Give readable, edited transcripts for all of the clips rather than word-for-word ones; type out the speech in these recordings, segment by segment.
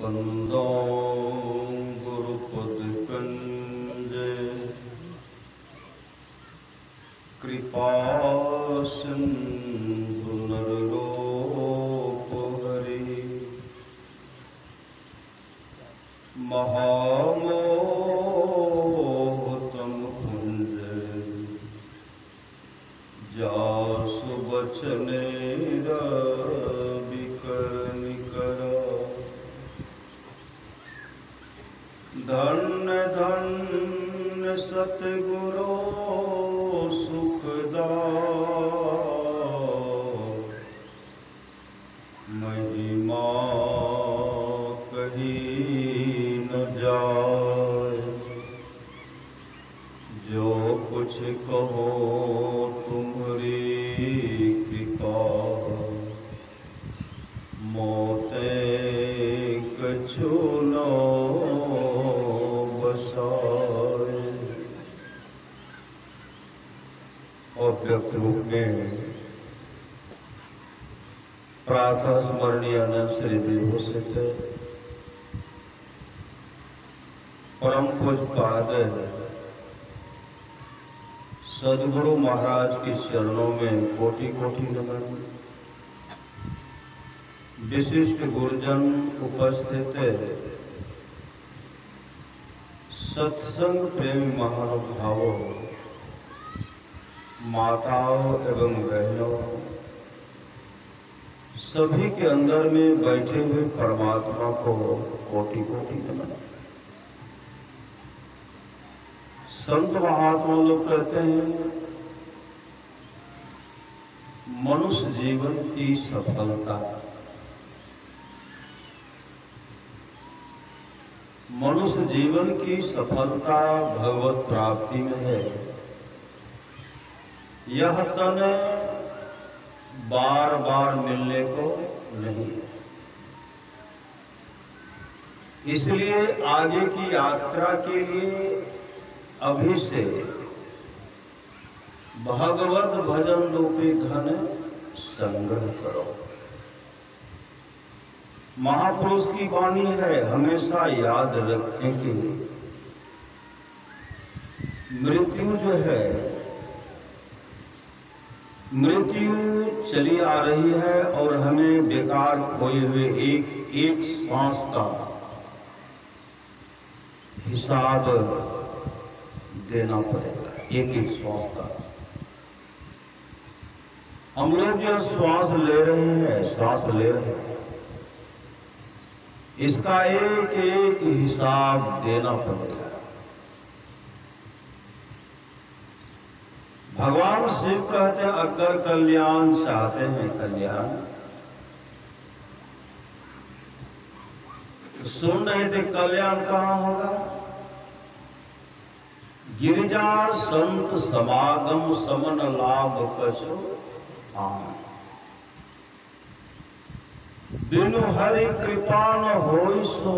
बंदो गुरुपद कंजे कृपा सिंधु नररूप हरि महामोहतम कुंज जासु बचने धन्य धन्य सतगुरु सुखदा महिमा कही न जाए। जो कुछ कहो तुम्हारी कृपा मोते कछु न व्यक्त रूप में प्रातः स्मरणीय अनंत श्री विभूषित परम पूज्यपाद सद्गुरु महाराज के चरणों में कोटि कोटि नमन। विशिष्ट गुरुजन उपस्थित सत्संग प्रेमी महानुभावों, माताओं एवं बहनों, सभी के अंदर में बैठे हुए परमात्मा को कोटि कोटि नमन। संत महात्मा लोग कहते हैं मनुष्य जीवन की सफलता, मनुष्य जीवन की सफलता भगवत प्राप्ति में है। यह तन बार बार मिलने को नहीं है। इसलिए आगे की यात्रा के लिए अभी से भगवत भजन रूपी धन संग्रह करो। महापुरुष की वाणी है, हमेशा याद रखें कि मृत्यु जो है, मृत्यु चली आ रही है और हमें बेकार खोए हुए एक एक सांस का हिसाब देना पड़ेगा। एक एक श्वास का हम लोग जो श्वास ले रहे हैं, सांस ले रहे हैं, इसका एक एक हिसाब देना पड़ेगा। भगवान शिव कहते हैं अगर कल्याण चाहते हैं, कल्याण सुन रहे थे, कल्याण कहाँ होगा? गिरिजा संत समागम समन लाभ कछु आन, बिनु हरि कृपा न होई सो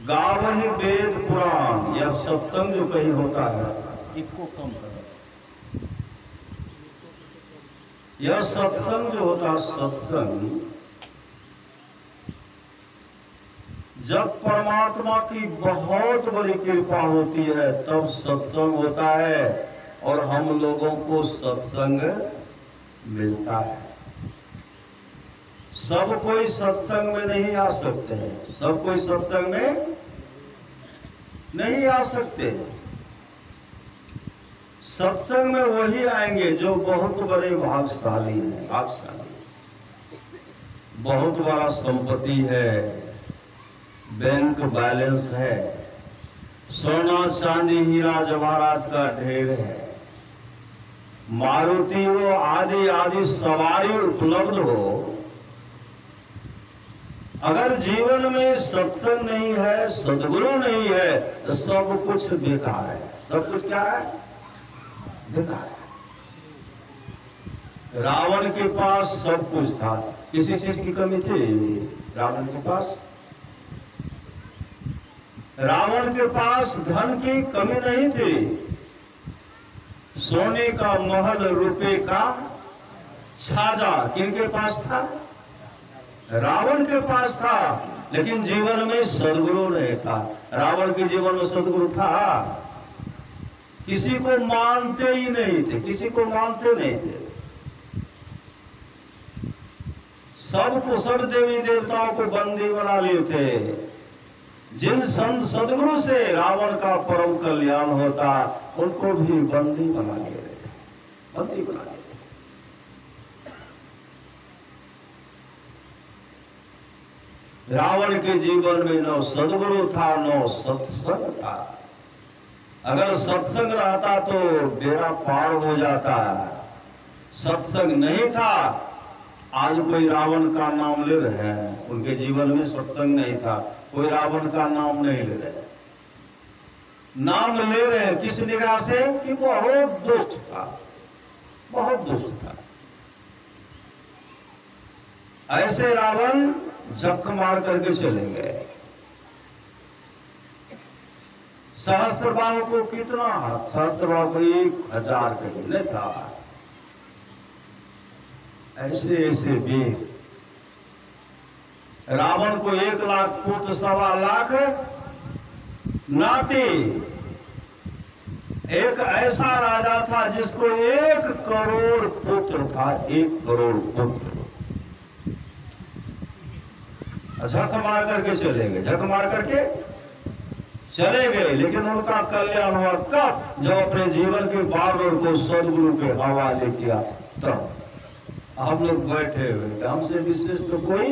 गावहि वेद पुराण। यह सत्संग जो कहीं होता है, इसको कम करो। यह सत्संग जो होता है, सत्संग जब परमात्मा की बहुत बड़ी कृपा होती है तब सत्संग होता है और हम लोगों को सत्संग मिलता है। सब कोई सत्संग में नहीं आ सकते हैं, सब कोई सत्संग में नहीं आ सकते। सत्संग में वही आएंगे जो बहुत बड़े भाग्यशाली हैं, भाग्यशाली, बहुत बड़ा संपत्ति है, बैंक बैलेंस है, सोना चांदी हीरा जवाहरात का ढेर है, मारुति हो, आदि आदि सवारी उपलब्ध हो। अगर जीवन में सत्संग नहीं है, सद्गुरु नहीं है, तो सब कुछ बेकार है। सब कुछ क्या है? बेकार है। रावण के पास सब कुछ था, किसी चीज की कमी थी रावण के पास? रावण के पास धन की कमी नहीं थी। सोने का महल, रुपए का छाजा किनके पास था? रावण के पास था, लेकिन जीवन में सदगुरु नहीं था। रावण के जीवन में सदगुरु था, किसी को मानते ही नहीं थे, किसी को मानते नहीं थे। सबको, सब देवी देवताओं को बंदी बना लिए थे। जिन संत सदगुरु से रावण का परम कल्याण होता, उनको भी बंदी बना लिए थे, बंदी बना लिए थे। रावण के जीवन में न सदगुरु था, न सत्संग था। अगर सत्संग रहता तो बेड़ा पार हो जाता। सत्संग नहीं था। आज कोई रावण का नाम ले रहे हैं, उनके जीवन में सत्संग नहीं था, कोई रावण का नाम नहीं ले रहे। नाम ले रहे हैं किस निगाह से कि बहुत दुष्ट था, बहुत दुष्ट था। ऐसे रावण जख मार करके चले गए। सहस्त्रबाहु को कितना हाथ, सहस्त्रबाहु को 1000 कहीं नहीं था। ऐसे ऐसे वीर, रावण को 1 लाख पुत्र, 1.25 लाख नाती। एक ऐसा राजा था जिसको 1 करोड़ पुत्र था, 1 करोड़ पुत्र। झक मार करके चले गए, झक मार करके चले गए। लेकिन उनका कल्याण हुआ कब? जब अपने जीवन के बार को सदगुरु के हवाले किया। तब हम लोग बैठे हुए थे, हमसे विशेष तो कोई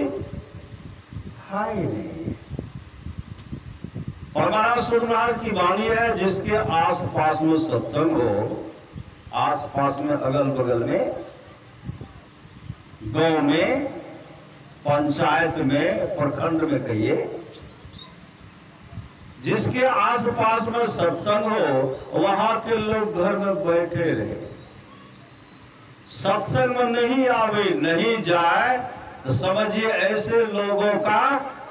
है ही नहीं। और महाराज सूद महाराज की वाणी है, जिसके आस पास में सत्संग हो, आस पास में अगल बगल में, गांव में, पंचायत में, प्रखंड में कहिए, जिसके आस पास में सत्संग हो, वहां के लोग घर में बैठे रहे। सत्संग में नहीं आवे, नहीं जाए तो समझिए ऐसे लोगों का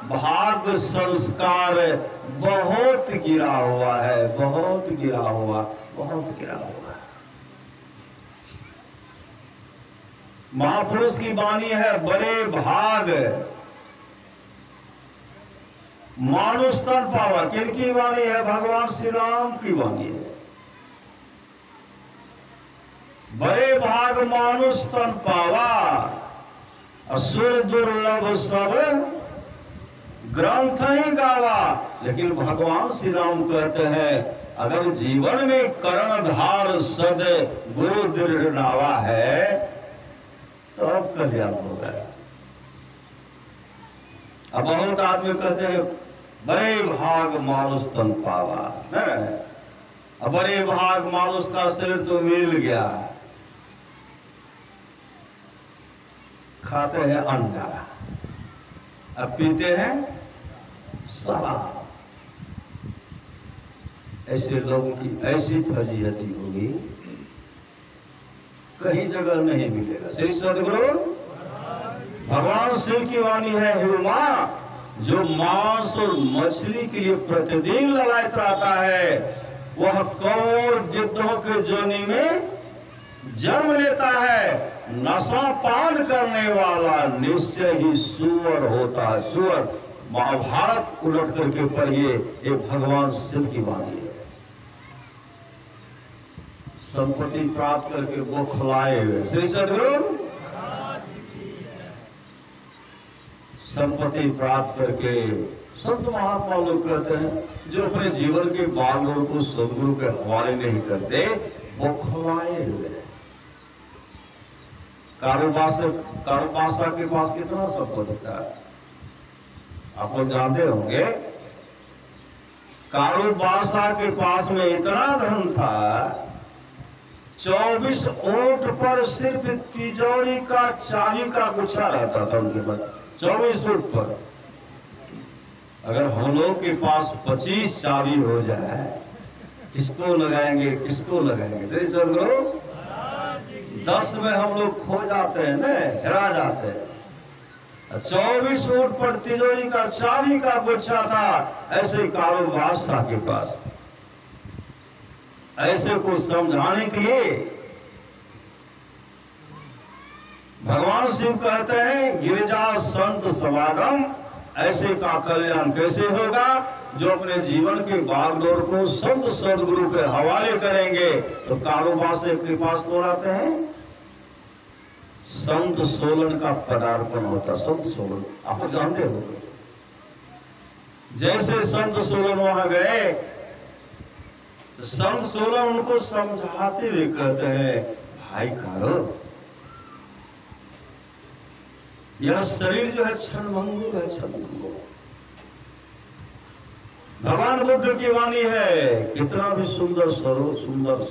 भाग्य संस्कार बहुत गिरा हुआ है, बहुत गिरा हुआ, बहुत गिरा हुआ। महापुरुष की वाणी है, बड़े भाग मानुष तन पावा। किनकी वाणी है? भगवान श्री राम की वाणी है। बड़े भाग मानुष तन पावा, असुर दुर्लभ सब ग्रंथ ही गावा। लेकिन भगवान श्री राम कहते हैं, अगर जीवन में कर्णधार सद गुरु दृढ़ नावा है तो अब कल्याण होगा। अब बहुत आदमी कहते हैं बड़े भाग मानुष तन पावा, बड़े भाग मानुष का शरीर तो मिल गया। खाते हैं अंडा, अब पीते हैं शराब। ऐसे लोगों की ऐसी फजीहती होगी, कहीं जगह नहीं मिलेगा। श्री सदगुरु भगवान शिव की वाणी है, हिमा जो मांस और मछली के लिए प्रतिदिन ललायत रहता है, वह कौर गिद्धों के जोनी में जन्म लेता है। नशा पान करने वाला निश्चय ही सुअर होता है। सुअर, महाभारत उलट करके पढ़िए, ये भगवान शिव की वाणी है। संपत्ति प्राप्त करके वो खिलाए हुए श्री सदगुरु, संपत्ति प्राप्त करके संत महात्मा लोग कहते हैं, जो अपने जीवन के बागों को सदगुरु के हवाले नहीं करते, वो खिलाए हुए। कारुबासा के पास कितना संपत्ति था आप लोग जानते होंगे। कारुबासा के पास में इतना धन था, 24 ऊंट पर सिर्फ तिजोरी का चाबी का गुच्छा रहता था उनके पास, 24 ऊंट पर। अगर हम लोग के पास 25 चाबी हो जाए, किसको लगाएंगे, किसको लगाएंगे? श्री सदगुरु 10 में हम लोग खो जाते हैं ना, हेरा जाते हैं। 24 ऊंट पर तिजोरी का चाबी का गुच्छा था, ऐसे कारुबासा के पास। ऐसे को समझाने के लिए भगवान शिव कहते हैं गिरिजा संत समागम, ऐसे का कल्याण कैसे होगा? जो अपने जीवन के बागडोर को संत सदगुरु के हवाले करेंगे। तो कारोबार से कृपा कौन आते हैं? संत सोलन का पदार्पण होता। संत सोलन आप जानते होंगे। जैसे संत सोलन वहां गए, संत सोलन उनको समझाते हुए कहते हैं, भाई कारो, यह शरीर जो है क्षणभंगुर है, क्षणभंगुर। भगवान बुद्ध की वाणी है, कितना भी सुंदर सरो सुंदर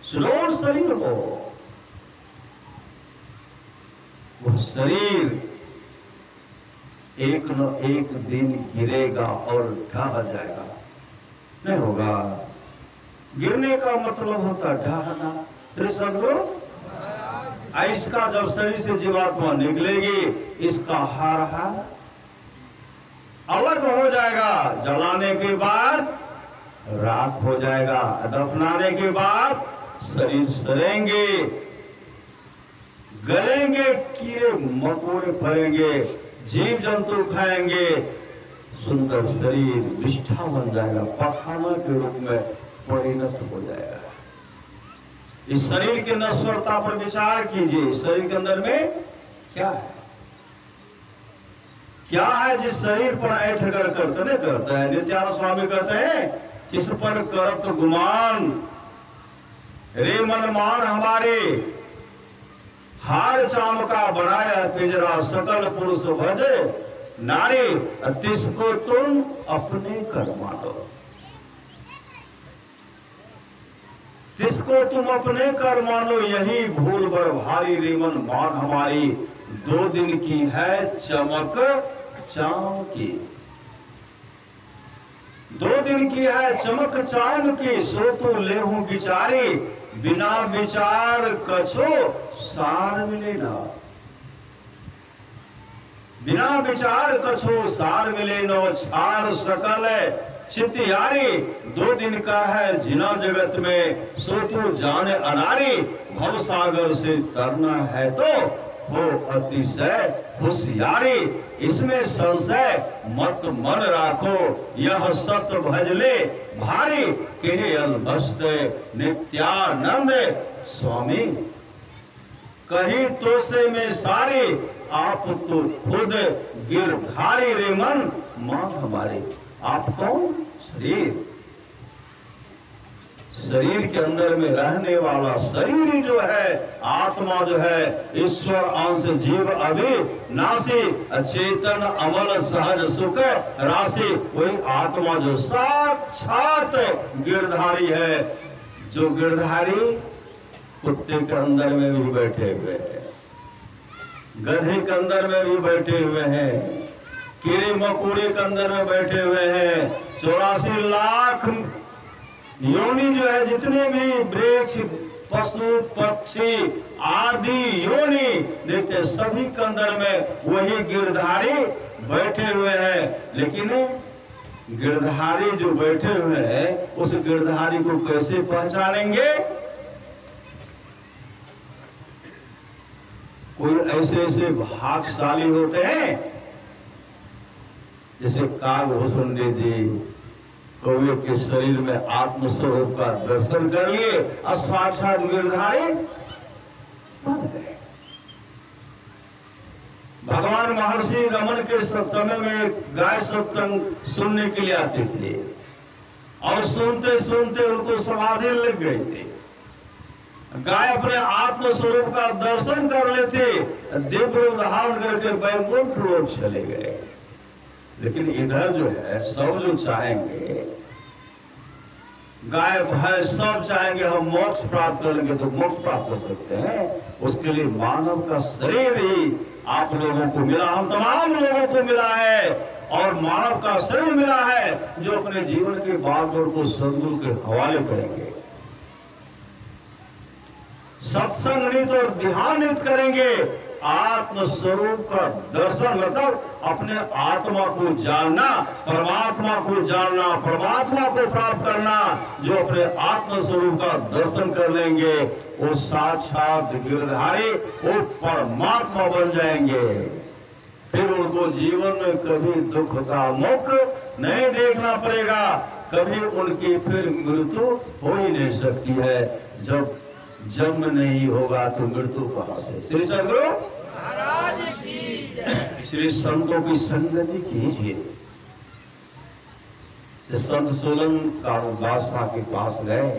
सुलोर शरीर हो, वह शरीर एक न एक दिन गिरेगा और ढह जाएगा। नहीं होगा? गिरने का मतलब होता ढहना। श्री सदगुरु, इसका जब शरीर से जीवात्मा निकलेगी, इसका हार अलग हो जाएगा। जलाने के बाद राख हो जाएगा, दफनाने के बाद शरीर सड़ेंगे, गलेंगे, कीड़े मकोड़े फरेंगे, जीव जंतु खाएंगे, सुंदर शरीर विष्ठा बन जाएगा, पखाना के रूप में परिणत हो जाएगा। इस शरीर की नश्वरता पर विचार कीजिए। शरीर के अंदर में क्या है? क्या है जिस शरीर पर ऐठ कर करते नहीं करता है? नित्यानंद स्वामी कहते हैं, किस पर करत गुमान रे मन मान हमारे, हार चाम का बनाया पिंजरा, सकल पुरुष भजे नारी, तिसको तुम अपने कर मानो। तिसको तुम अपने कर मानो, यही भूल बर भारी रे मन मान हमारी। 2 दिन की है चमक चांद की, 2 दिन की है चमक चांद की, सो तो लेहूं बिचारी, बिना विचार कछो सार मिले ना। बिना विचार कछो सार मिले नो, छार सकल चित यारी। 2 दिन का है जिना जगत में, सो तू जाने अनारी। भव सागर से तरना है तो हो अतिशय होशियारी। इसमें संशय मत मन राखो, यह सत्य भजले भारी। कहे अलमस्त नित्यानंद स्वामी, कही तो से में सारी, आप तो खुद गिरधारी रे मन मान हमारे। आप कौन? शरीर। शरीर के अंदर में रहने वाला शरीर ही जो है, आत्मा जो है, ईश्वर अंश जीव अविनाशी, चेतन अमल सहज सुख राशि, वही आत्मा जो साक्षात गिरधारी है। जो गिरधारी कुत्ते के अंदर में भी बैठे हुए हैं, गधे के अंदर में भी बैठे हुए हैं, कीड़े मकोड़े के अंदर में बैठे हुए हैं, 84 लाख योनि जो है, जितने भी वृक्ष पशु पक्षी आदि योनि देखते, सभी के अंदर में वही गिरधारी बैठे हुए हैं। लेकिन गिरधारी जो बैठे हुए हैं, उस गिरधारी को कैसे पहचानेंगे? कोई ऐसे ऐसे भाग्यशाली होते हैं, जैसे कागभूषुंडी जी कौवे के शरीर में आत्मस्वरूप का दर्शन कर लिए और साक्षात गिरधारी बन गए। भगवान महर्षि रमन के समय में गाय सत्संग सुनने के लिए आते थे और सुनते सुनते उनको समाधि लग गई थी। गाय अपने आत्म स्वरूप का दर्शन कर लेते, दिव्य रूप धारण करके वैकुंठ लोक चले गए। लेकिन इधर जो है, सब जो चाहेंगे, गाय भैंस सब चाहेंगे हम मोक्ष प्राप्त करेंगे, तो मोक्ष प्राप्त कर सकते हैं। उसके लिए मानव का शरीर ही आप लोगों को मिला, हम तमाम लोगों को मिला है, और मानव का शरीर मिला है जो अपने जीवन के बागडोर को सदगुरु के हवाले करेंगे, सत्संग नित और ध्यान नित करेंगे। आत्म स्वरूप का दर्शन मतलब अपने आत्मा को जानना, परमात्मा को जानना, परमात्मा को प्राप्त करना। जो अपने आत्म स्वरूप का दर्शन कर लेंगे, वो साक्षात गिरधारी, वो परमात्मा बन जाएंगे। फिर उनको जीवन में कभी दुख का मुख नहीं देखना पड़ेगा, कभी उनकी फिर मृत्यु हो ही नहीं सकती है। जब जन्म नहीं होगा तो मृत्यु कहां से। श्री सदगुरु महाराज की, श्री संतों की संगति कीजिए। संत सोलन कारो बादशाह के पास गए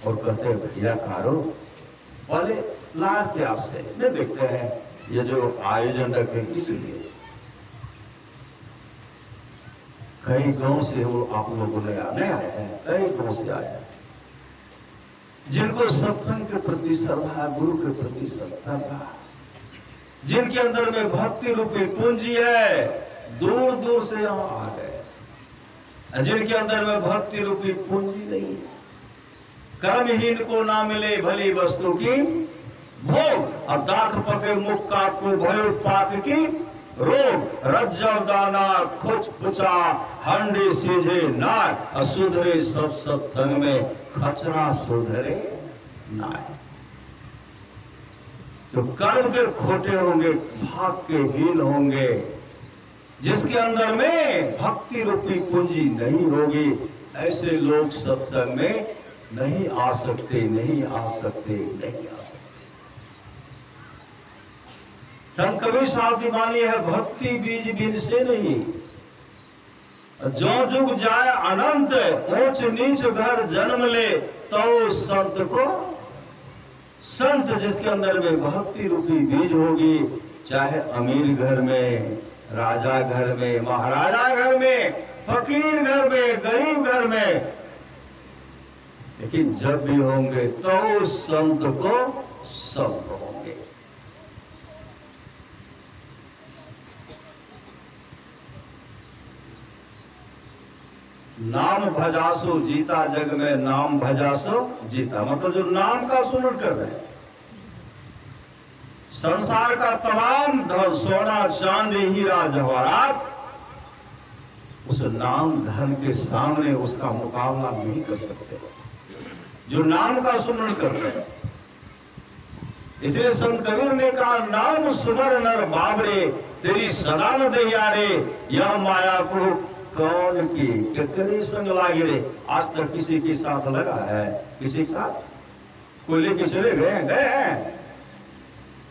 और कहते भैया कारो, बोले लाल प्यार से नहीं देखते हैं ये जो आयोजन रखे किस लिए। कई गांव से वो आप लोगों ने आने आए हैं, कई गांव से आए हैं जिनको सत्संग के प्रति श्रद्धा, गुरु के प्रति श्रद्धा, जिनके अंदर में भक्ति रूपी पूंजी है, दूर दूर से यहाँ आ गए। जिनके अंदर में भक्ति रूपी पूंजी नहीं है, कर्महीन को ना मिले भली वस्तु की भोग, और दाख पके मुख काट को भयो पाक की रोग। रज्जव दाना खुच खुचा हंडी सीधे नाय, सुधरे सब सत्संग में खचरा सुधरे नाय। तो कर्म के खोटे होंगे, भाग के हीन होंगे, जिसके अंदर में भक्ति रूपी पूंजी नहीं होगी, ऐसे लोग सत्संग में नहीं आ सकते, नहीं आ सकते, नहीं आ सकते। संत कबीर साहब की वाणी है, भक्ति बीज बिन से नहीं, जो जुग जाए अनंत, ऊंच नीच घर जन्म ले, तो संत को संत। जिसके अंदर में भक्ति रूपी बीज होगी, चाहे अमीर घर में, राजा घर में, महाराजा घर में, फकीर घर में, गरीब घर में, लेकिन जब भी होंगे तो संत को संत होंगे। नाम भजासो जीता जग में, नाम भजासो जीता, मतलब जो नाम का सुमिरन कर रहे हैं। संसार का तमाम धन, सोना चांदी हीरा जवाहरात, उस नाम धन के सामने उसका मुकाबला नहीं कर सकते जो नाम का सुमिरन करते हैं। इसलिए संत कबीर ने कहा, नाम सुमर नर बाबरे, तेरी सदा न दहियारे, यह माया को कौन की कितने संग लागे रे। आज तक किसी के साथ लगा है? किसी के साथ कोई लेके चले गए? गए हैं?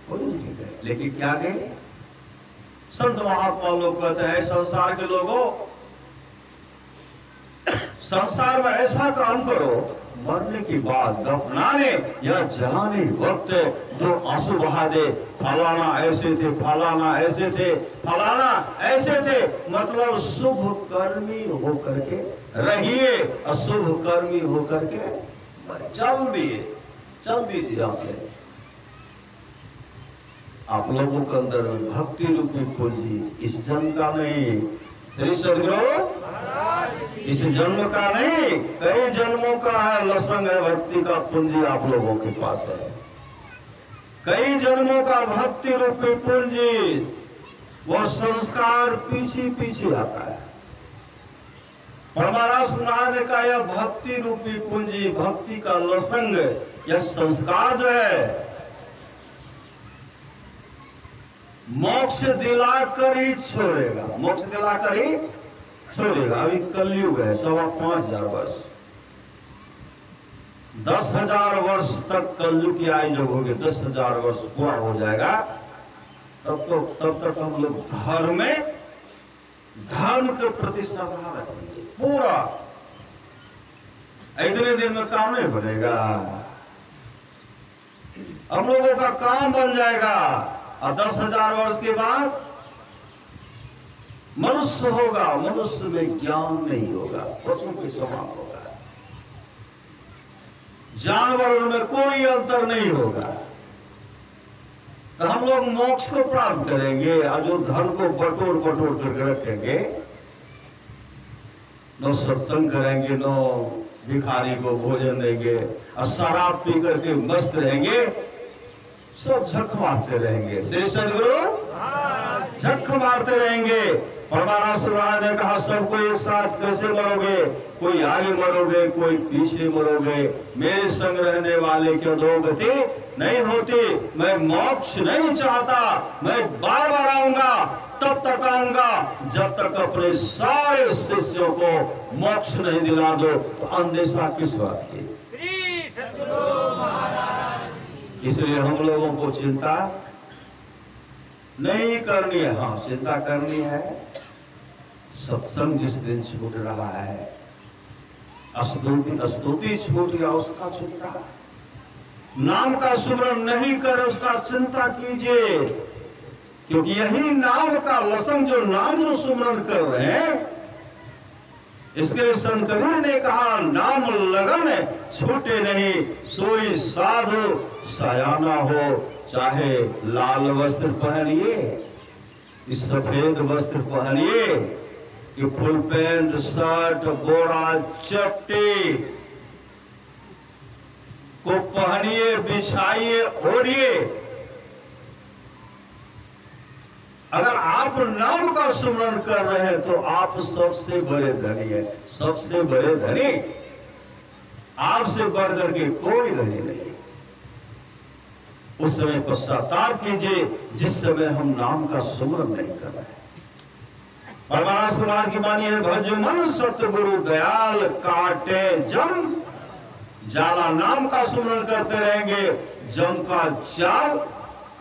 कोई नहीं गए। लेकिन क्या गए? संत महात्मा लोग कहते हैं, संसार के लोगों, संसार में ऐसा काम करो, मरने के बाद दफनाने या जलाने वक्त दो आंसू बहा दे, फलाना ऐसे थे, फलाना ऐसे थे, फलाना ऐसे थे। मतलब शुभ कर्मी होकर के रहिए, अशुभ कर्मी होकर के मरे। चल दीजिए यहां से। आप लोगों के अंदर भक्ति रूपी पूंजी इस जन्म का नहीं, श्री सदगुरु इस जन्म का नहीं, कई जन्मों का है लसंग है, भक्ति का पूंजी आप लोगों के पास है। कई जन्मों का भक्ति रूपी पूंजी, वो संस्कार पीछे पीछे आता है। हमारा सुनाने का यह भक्ति रूपी पूंजी, भक्ति का लसंग, यह संस्कार जो है, मोक्ष दिलाकर ही छोड़ेगा, मोक्ष दिलाकर ही छोड़ेगा। अभी कलयुग है, 5,500 वर्ष, 10,000 वर्ष तक कलयुग की आयु जब होगी, 10,000 वर्ष पूरा हो जाएगा, तब तक हम लोग धर्म के प्रति श्रद्धा रखेंगे पूरा। इतने दिन में काम नहीं बनेगा, हम लोगों का काम बन जाएगा। और 10,000 वर्ष के बाद मनुष्य होगा, मनुष्य में ज्ञान नहीं होगा, पशु के समान होगा, जानवरों में कोई अंतर नहीं होगा। तो हम लोग मोक्ष को प्राप्त करेंगे, और जो धन को बटोर करके रखेंगे, न सत्संग करेंगे, न भिखारी को भोजन देंगे, और शराब पी करके मस्त रहेंगे, सब झक मारते रहेंगे। श्री सदगुरु झक मारते रहेंगे, परमाराष्ट्र महाराज ने कहा सबको एक साथ कैसे मरोगे, कोई आगे मरोगे कोई पीछे मरोगे, मेरे संग रहने वाले की अधोगति नहीं होती। मैं मोक्ष नहीं चाहता, मैं बार बार आऊंगा, तब तक आऊंगा जब तक अपने सारे शिष्यों को मोक्ष नहीं दिला दो। तो अंदेशा किस बात की? इसलिए हम लोगों को चिंता नहीं करनी है। हाँ, चिंता करनी है, सत्संग जिस दिन छूट रहा है, स्तुति छूट गया उसका चिंता, नाम का सुमरन नहीं कर उसका चिंता कीजिए, क्योंकि यही नाम का लसन जो नाम जो सुमरन कर रहे हैं, इसके संत कबीर ने कहा नाम लगन छूटे नहीं, सोई साधु सयाना हो। चाहे लाल वस्त्र पहनिए, सफेद वस्त्र पहनिए, कि फुल पैंट शर्ट बोरा चपटी को पहनिए, बिछाइए, ओढ़िए। अगर आप नाम का सुमरन कर रहे हैं तो आप सबसे बड़े धनी है। सबसे बड़े धनी आपसे बढ़कर के कोई धनी नहीं। उस समय पश्चाताप कीजिए जिस समय हम नाम का सुमरन नहीं कर रहे हैं। परमाराष्ट्र महाराज की वाणी है, भज मन सतगुरु दयाल काटे जम जाला। नाम का सुमरन करते रहेंगे, जम का जाल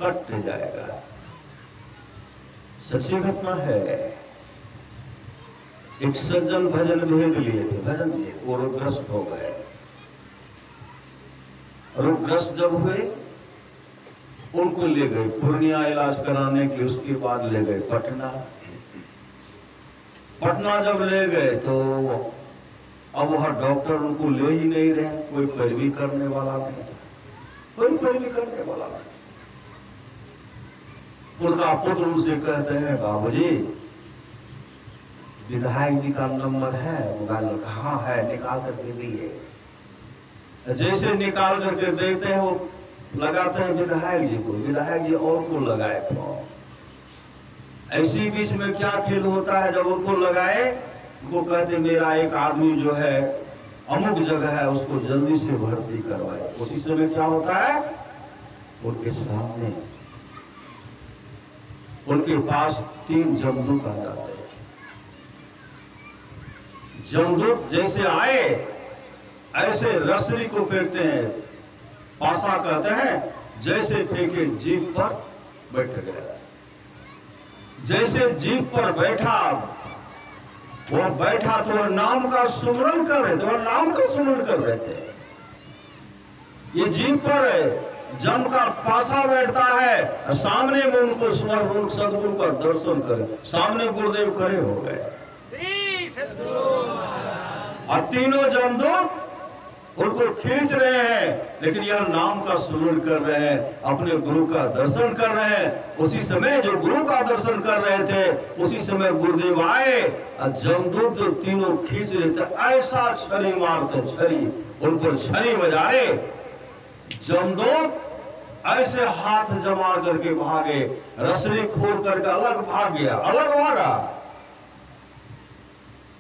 कट जाएगा। सच्ची घटना है। एक सज्जन भजन भेद लिए थे, भजन दिए, वो रोगग्रस्त हो गए। रोगग्रस्त जब हुए उनको ले गए पूर्णिया इलाज कराने के लिए, उसके बाद ले गए पटना। पटना जब ले गए तो अब वह डॉक्टर उनको ले ही नहीं रहे, कोई पैरवी करने वाला नहीं था, कोई पैरवी करने वाला नहीं। उनका पुत्र उनसे कहते हैं, बाबूजी विधायक जी का नंबर है मोबाइल? कहाँ है? निकाल करके दिए। जैसे निकाल करके देते हैं वो लगाते हैं विधायक जी को, विधायक जी और को लगाए फोन। ऐसी बीच में क्या खेल होता है, जब उनको लगाए उनको कहते मेरा एक आदमी जो है अमुक जगह है, उसको जल्दी से भर्ती करवाए। उसी समय क्या होता है, उनके सामने उनके पास 3 जमदूत आ जाते हैं। जमदूत जैसे आए ऐसे रसरी को फेंकते हैं, पासा कहते हैं, जैसे फेंके जीप पर बैठ गया। जैसे जीप पर बैठा, वो बैठा तो वह नाम का सुमरन कर रहे थे, वह नाम का सुमरन कर रहे थे। ये जीप पर जम का पासा बैठता है, सामने में उनको सदगुरु का दर्शन करे, सामने गुरुदेव खड़े हो गए और तीनों जमदूत उनको खींच रहे हैं, लेकिन यह नाम का सुमरन कर रहे हैं, अपने गुरु का दर्शन कर रहे हैं। उसी समय जो गुरु का दर्शन कर रहे थे, उसी समय गुरुदेव आए और जमदूत जो तीनों खींच रहे थे, ऐसा छरी मारते, छरी उन पर छरी बजाए। जमदूत ऐसे हाथ जमा करके भागे, रसरी खोल करके अलग भाग गया, अलग भागा,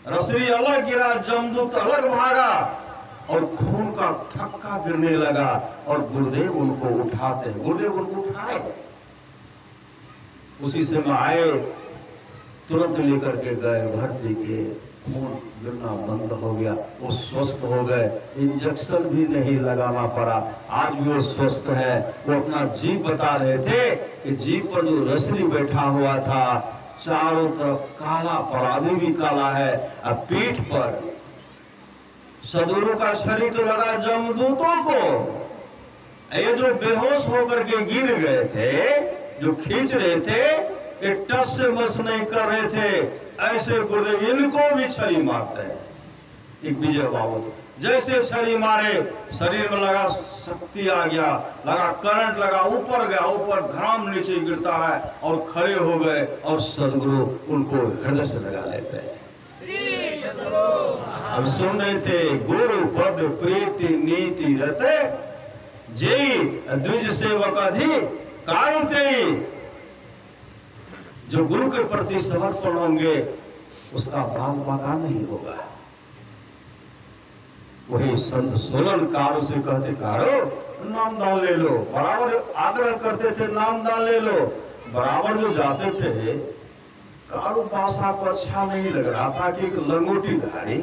रसरी अलग गिरा, जमदूत अलग भागा और खून का थक्का गिरने लगा। और गुरुदेव उनको उठाते हैं, गुरुदेव उनको उठाए। उसी समय आए, तुरंत लेकर के गए भर्ती के, खून गिरना बंद हो गया, वो स्वस्थ हो गए, इंजेक्शन भी नहीं लगाना पड़ा। आज भी वो स्वस्थ है। वो अपना जीव बता रहे थे कि जीव पर जो रसरी बैठा हुआ था, चारों तरफ काला पड़ा, अभी भी काला है। अब पीठ पर सदगुरु का शरीर तो लगा जमदूतों को। ये जो बेहोश होकर के गिर गए थे, जो खींच रहे थे, एक टस से मस नहीं कर रहे थे, ऐसे गुरुदेव इनको भी छरी मारते हैं। एक विजय बाबू जैसे छरी मारे, शरीर में लगा शक्ति आ गया, लगा करंट लगा, ऊपर गया, ऊपर धराम नीचे गिरता है और खड़े हो गए और सदगुरु उनको हृदय से लगा लेते हैं। अब सुन रहे थे, गुरु पद प्रीति नीति रते जय द्विज सेवक अधि कारुते। जो गुरु के प्रति समर्पण होंगे उसका बाल बाका नहीं होगा। वही संत सोलन कारो से कहते, कारो नाम दान ले लो, बराबर आग्रह करते थे नाम दान ले लो। बराबर जो जाते थे, कारो पासा को अच्छा नहीं लग रहा था कि एक लंगोटी धारी,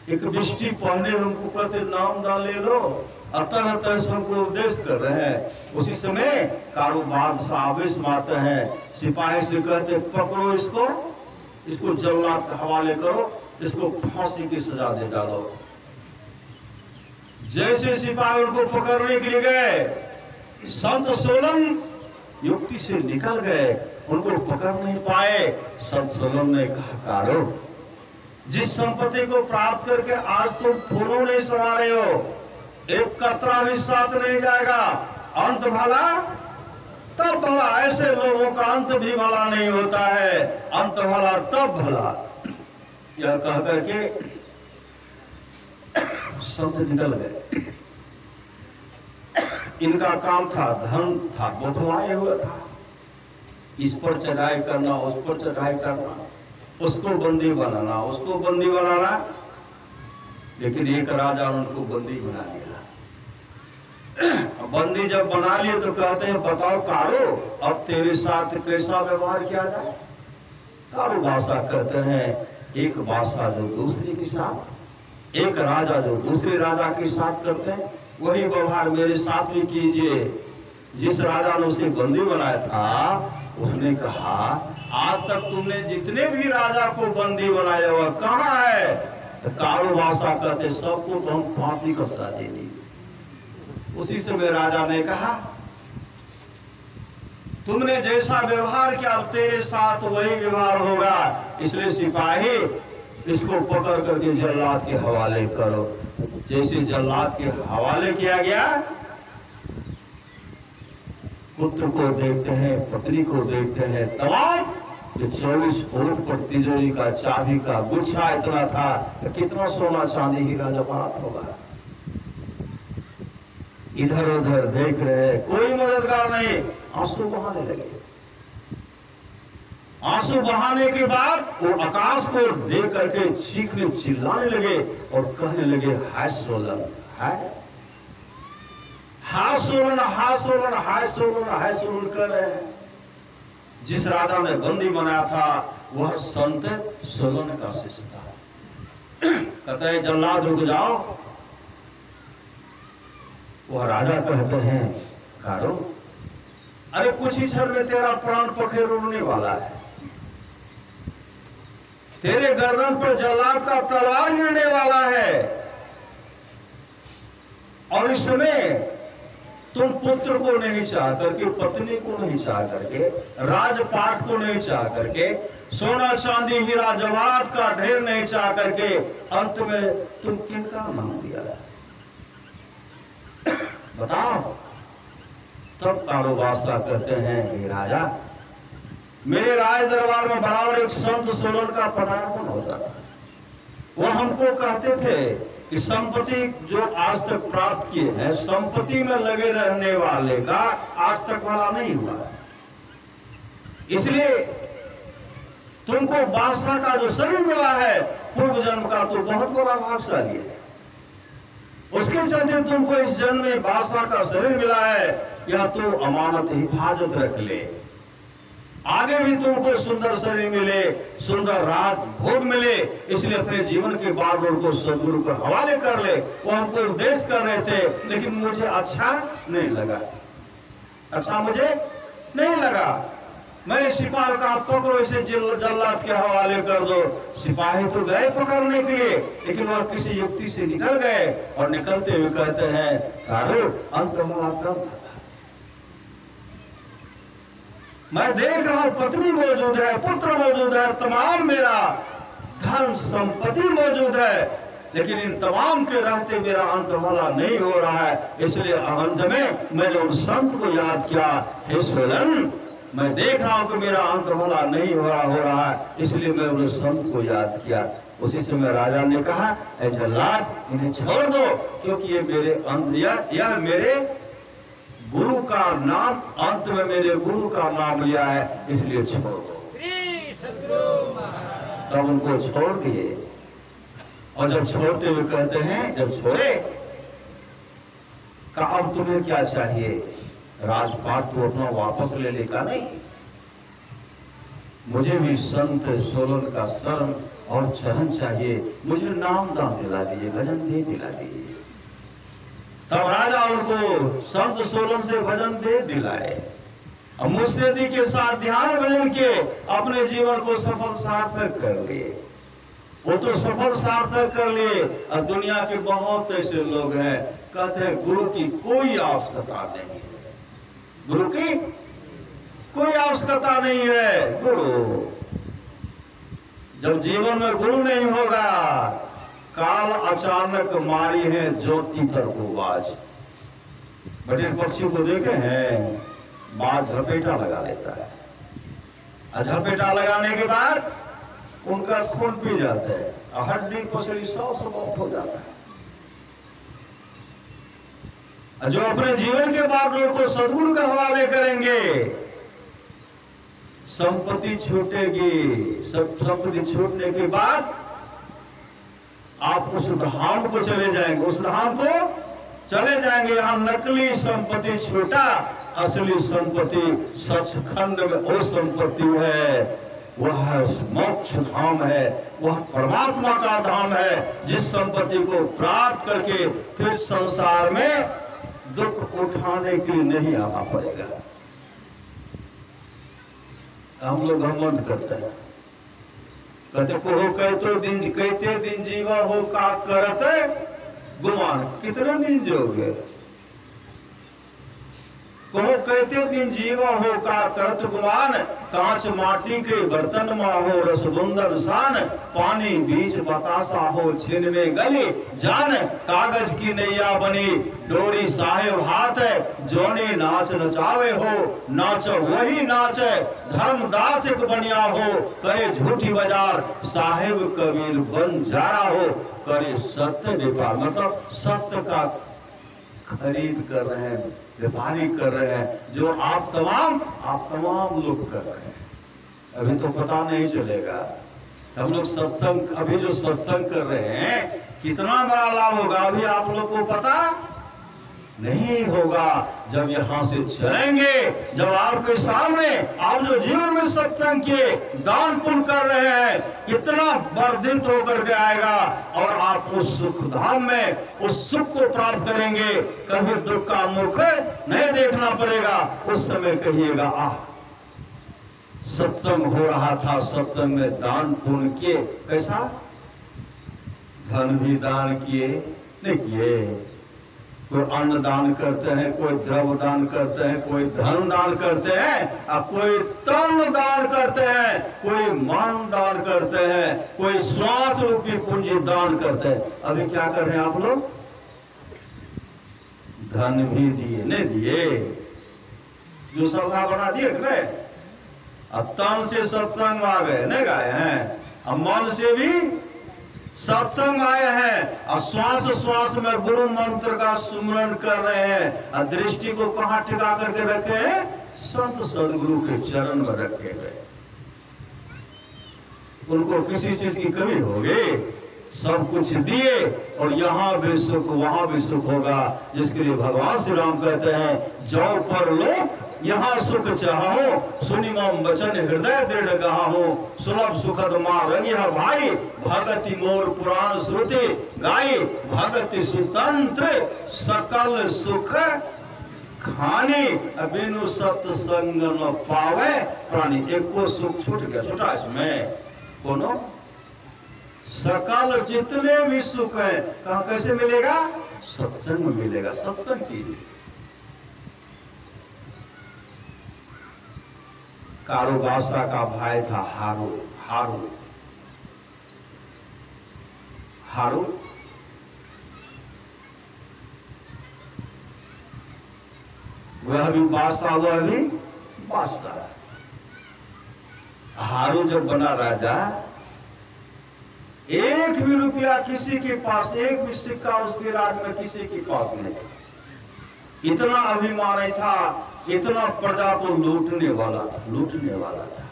एक बिष्टी पहने हमको कहते नाम दान ले लो, अतः अतः हमको उपदेश कर रहे हैं। उसी समय कारो बादशाह आवेश में आते हैं, सिपाही से कहते पकड़ो इसको, इसको जल्लाद के हवाले करो, इसको फांसी की सजा दे डालो। जैसे सिपाही उनको पकड़ने के लिए गए, संत सोलन युक्ति से निकल गए, उनको पकड़ नहीं पाए। संत सोलन ने कहा, कारो जिस संपत्ति को प्राप्त करके आज तुम पुनः नहीं संवारे हो, एक कतरा भी साथ नहीं जाएगा, अंत भला तब भला। ऐसे लोगों का अंत भी भला नहीं होता है, अंत भला तब भला। यह कह करके संत निकल गए। इनका काम था, धन था, बौखलाए हुआ था, इस पर चढ़ाई करना, उस पर चढ़ाई करना, उसको बंदी बनाना, उसको बंदी बनाना। लेकिन एक राजा ने उनको बंदी बना लिया। बंदी जब बना लिए तो कहते हैं, बताओ कारो अब तेरे साथ कैसा व्यवहार किया जाए। कारो बादशाह कहते हैं, एक बादशाह जो दूसरे के साथ, एक राजा जो दूसरे राजा के साथ करते हैं, वही व्यवहार मेरे साथ भी कीजिए। जिस राजा ने उसे बंदी बनाया था, उसने कहा, आज तक तुमने जितने भी राजा को बंदी बनाया हुआ कहाँ है? तो कारो बादशाह कहते, सबको तो हम फांसी का सजा दे दी। उसी समय राजा ने कहा, तुमने जैसा व्यवहार किया अब तेरे साथ वही व्यवहार होगा, इसलिए सिपाही इसको पकड़ करके जल्लाद के हवाले करो। जैसे जल्लाद के हवाले किया गया, पुत्र को देखते हैं, पत्नी को देखते हैं, तमाम जो 24 फुट पर तिजोरी का चाबी का गुच्छा इतना था, कितना सोना चांदी हीरा जवाहरात होगा। इधर उधर देख रहे, कोई मददगार नहीं, आंसू बहाने लगे। आंसू बहाने के बाद वो आकाश को देख करके चीखने चिल्लाने लगे और कहने लगे, हाय सोलन, हाय हाय सोलन, हाय सोलन, हाय सोलन, हाय सोलन कर रहे हैं। जिस राजा ने बंदी बनाया था वह संत सोलन का शिष्य था। कहते हैं, जल्लाद रुक जाओ। वह राजा कहते हैं, कारो अरे कुछ ही क्षण में तेरा प्राण पखेर उड़ने वाला है, तेरे गर्दन पर जल्लाद का तलवार गिरने वाला है, और इस समय तुम पुत्र को नहीं चाह करके, पत्नी को नहीं चाह करके, राजपाट को नहीं चाह करके, सोना चांदी हीरा जवाहरात का ढेर नहीं चाह करके, अंत में तुम किनका मांग लिया? बताओ। तब कारो बादशाह कहते हैं, हे राजा, मेरे राज दरबार में बराबर एक संत सोलन का पदार्पण होता था। वो हमको कहते थे कि संपत्ति जो आज तक प्राप्त किए हैं, संपत्ति में लगे रहने वाले का आज तक वाला नहीं हुआ। इसलिए तुमको बादशाह का जो शरीर मिला है, पूर्व जन्म का तो बहुत बड़ा भाग्यशाली है। उसके चलते तुमको इस जन्म में बादशाह का शरीर मिला है, यह तो अमानत हिफाजत रख ले। आगे भी तुमको सुंदर शरीर मिले, सुंदर राज भोग मिले, इसलिए अपने जीवन के बार बार को सदगुरु को हवाले कर ले। वो हमको उपदेश कर रहे थे, लेकिन मुझे अच्छा नहीं लगा, अच्छा मुझे नहीं लगा। मैं सिपाही का पकड़ो, इसे जल्लाद के हवाले कर दो। सिपाही तो गए पकड़ने के लिए, लेकिन वह किसी युक्ति से निकल गए और निकलते हुए कहते हैं, कारो अंत वाला तब था। मैं देख रहा हूं पत्नी मौजूद है, पुत्र मौजूद है, तमाम मेरा धन संपत्ति मौजूद है, लेकिन इन तमाम के रहते मेरा अंत वाला नहीं हो रहा है। इसलिए अंत में मैंने उन संत को याद किया, हे सोलन, मैं देख रहा हूं कि मेरा अंत वाला नहीं हो रहा है, इसलिए मैं उन संत को याद किया। उसी समय राजा ने कहा, ऐ जल्लाद, इन्हें छोड़ दो, क्योंकि ये मेरे यह मेरे गुरु का नाम अंत अंत में मेरे गुरु का नाम लिया है, इसलिए छोड़ दो। तब उनको छोड़ दिए। और जब छोड़ते हुए कहते हैं, जब छोड़े का अब तुम्हें क्या चाहिए? राजपाट तो अपना वापस ले लेगा नहीं, मुझे भी संत सोलन का शरण और चरण चाहिए, मुझे नाम दान दिला दीजिए, भजन दे दिला दीजिए। तब राजा उनको संत सोलन से भजन दे दिलाए। अब मुस्तैदी के साथ ध्यान भजन के अपने जीवन को सफल सार्थक कर लिए। वो तो सफल सार्थक कर लिए। और दुनिया के बहुत ऐसे लोग हैं कहते हैं गुरु की कोई आवश्यकता नहीं है, गुरु की कोई आवश्यकता नहीं है। गुरु जब जीवन में गुरु नहीं होगा, काल अचानक मारी है ज्योति तरकोबाज। बड़े पक्षी को देखे हैं, बाज झपेटा लगा लेता है, और झपेटा लगाने के बाद उनका खून पी जाता है, हड्डी पसली सब समाप्त हो जाता है। जो अपने जीवन के बागडोर को सदगुरु के हवाले करेंगे, संपत्ति छूटेगी। संपत्ति छूटने के बाद आप उस धाम को चले जाएंगे, उस धाम को चले जाएंगे। यहाँ नकली संपत्ति छूटा, असली संपत्ति सचखंड में वो संपत्ति है, वह मोक्ष धाम है, वह परमात्मा का धाम है, जिस संपत्ति को प्राप्त करके फिर संसार में दुख उठाने के लिए नहीं आना पड़ेगा। हम लोग घमंड करते हैं, कहते को हो कहते दिन जीवा हो का करते गुमान। कितने दिन जोगे? कहो कहते दिन जीवा हो का करत गुमान, कांच माटी के बर्तन में हो रसबुंदर शान, पानी बीच बतासा हो छिन में गली जान, कागज की नैया बनी डोरी साहेब हाथ है, जोने नाच नचावे हो नाच वही नाच है, धर्मदास एक बनिया हो करे झूठी बाजार, साहेब कबीर बन जारा हो करे सत्य व्यापार। मतलब सत्य का खरीद कर रहे हैं, व्यापारी कर रहे हैं, जो आप तमाम लोग कर रहे हैं। अभी तो पता नहीं चलेगा। हम लोग सत्संग, अभी जो सत्संग कर रहे हैं कितना बड़ा लाभ होगा अभी आप लोग को पता नहीं होगा। जब यहाँ से चलेंगे, जब आपके सामने आप जो जीवन में सत्संग के दान पुण्य कर रहे हैं कितना वर्धित होकर के आएगा, और आप उस सुख धाम में उस सुख को प्राप्त करेंगे। कभी दुख का मुख नहीं देखना पड़ेगा। उस समय कहिएगा आह सत्संग हो रहा था, सत्संग में दान पुण्य किए। कैसा? धन भी दान किए नहीं किए? कोई अन्न दान करते हैं, कोई द्रव्य दान करते हैं, कोई धन दान करते हैं, और कोई तन दान करते हैं, कोई मन दान करते हैं, कोई श्वास रूपी पूंजी दान करते हैं। अभी क्या कर रहे हैं आप लोग? धन भी दिए नहीं दिए, जो श्रद्धा बना दिए गए, अब तन से सत्संग आ गए नहीं गए हैं, अब मन से भी सत्संग आए हैं, और श्वास श्वास में गुरु मंत्र का सुमरन कर रहे हैं। और दृष्टि को कहां टिका करके रखे हैं? संत सदगुरु के चरण में रखे हुए। उनको किसी चीज की कमी होगी? सब कुछ दिए, और यहाँ भी सुख वहां भी सुख होगा। जिसके लिए भगवान श्री राम कहते हैं जो पर लो यहाँ सुख चाहो, सुनि मम वचन हृदय दृढ़ गाहो, सुलभ सुखद मार्ग यह भाई, भगति मोर पुराण श्रुति गाई, भगति सुतंत्र सकल सुख खानी, बिनु सत्संग न पावे प्राणी। एक को सुख छूट गया, छूटा इसमें कोनो सकल जितने भी सुख है कहाँ कैसे मिलेगा? सत्संग में मिलेगा। सत्संग कीजिए। कारोबासा का भाई था हारू। वह भी बादशाह, वह भी बादशाह। हारू जब बना राजा, एक भी रुपया किसी के पास, एक भी सिक्का उसके राज में किसी के पास नहीं था। इतना अभिमान था इतना प्रजा को लूटने वाला था, लूटने वाला था।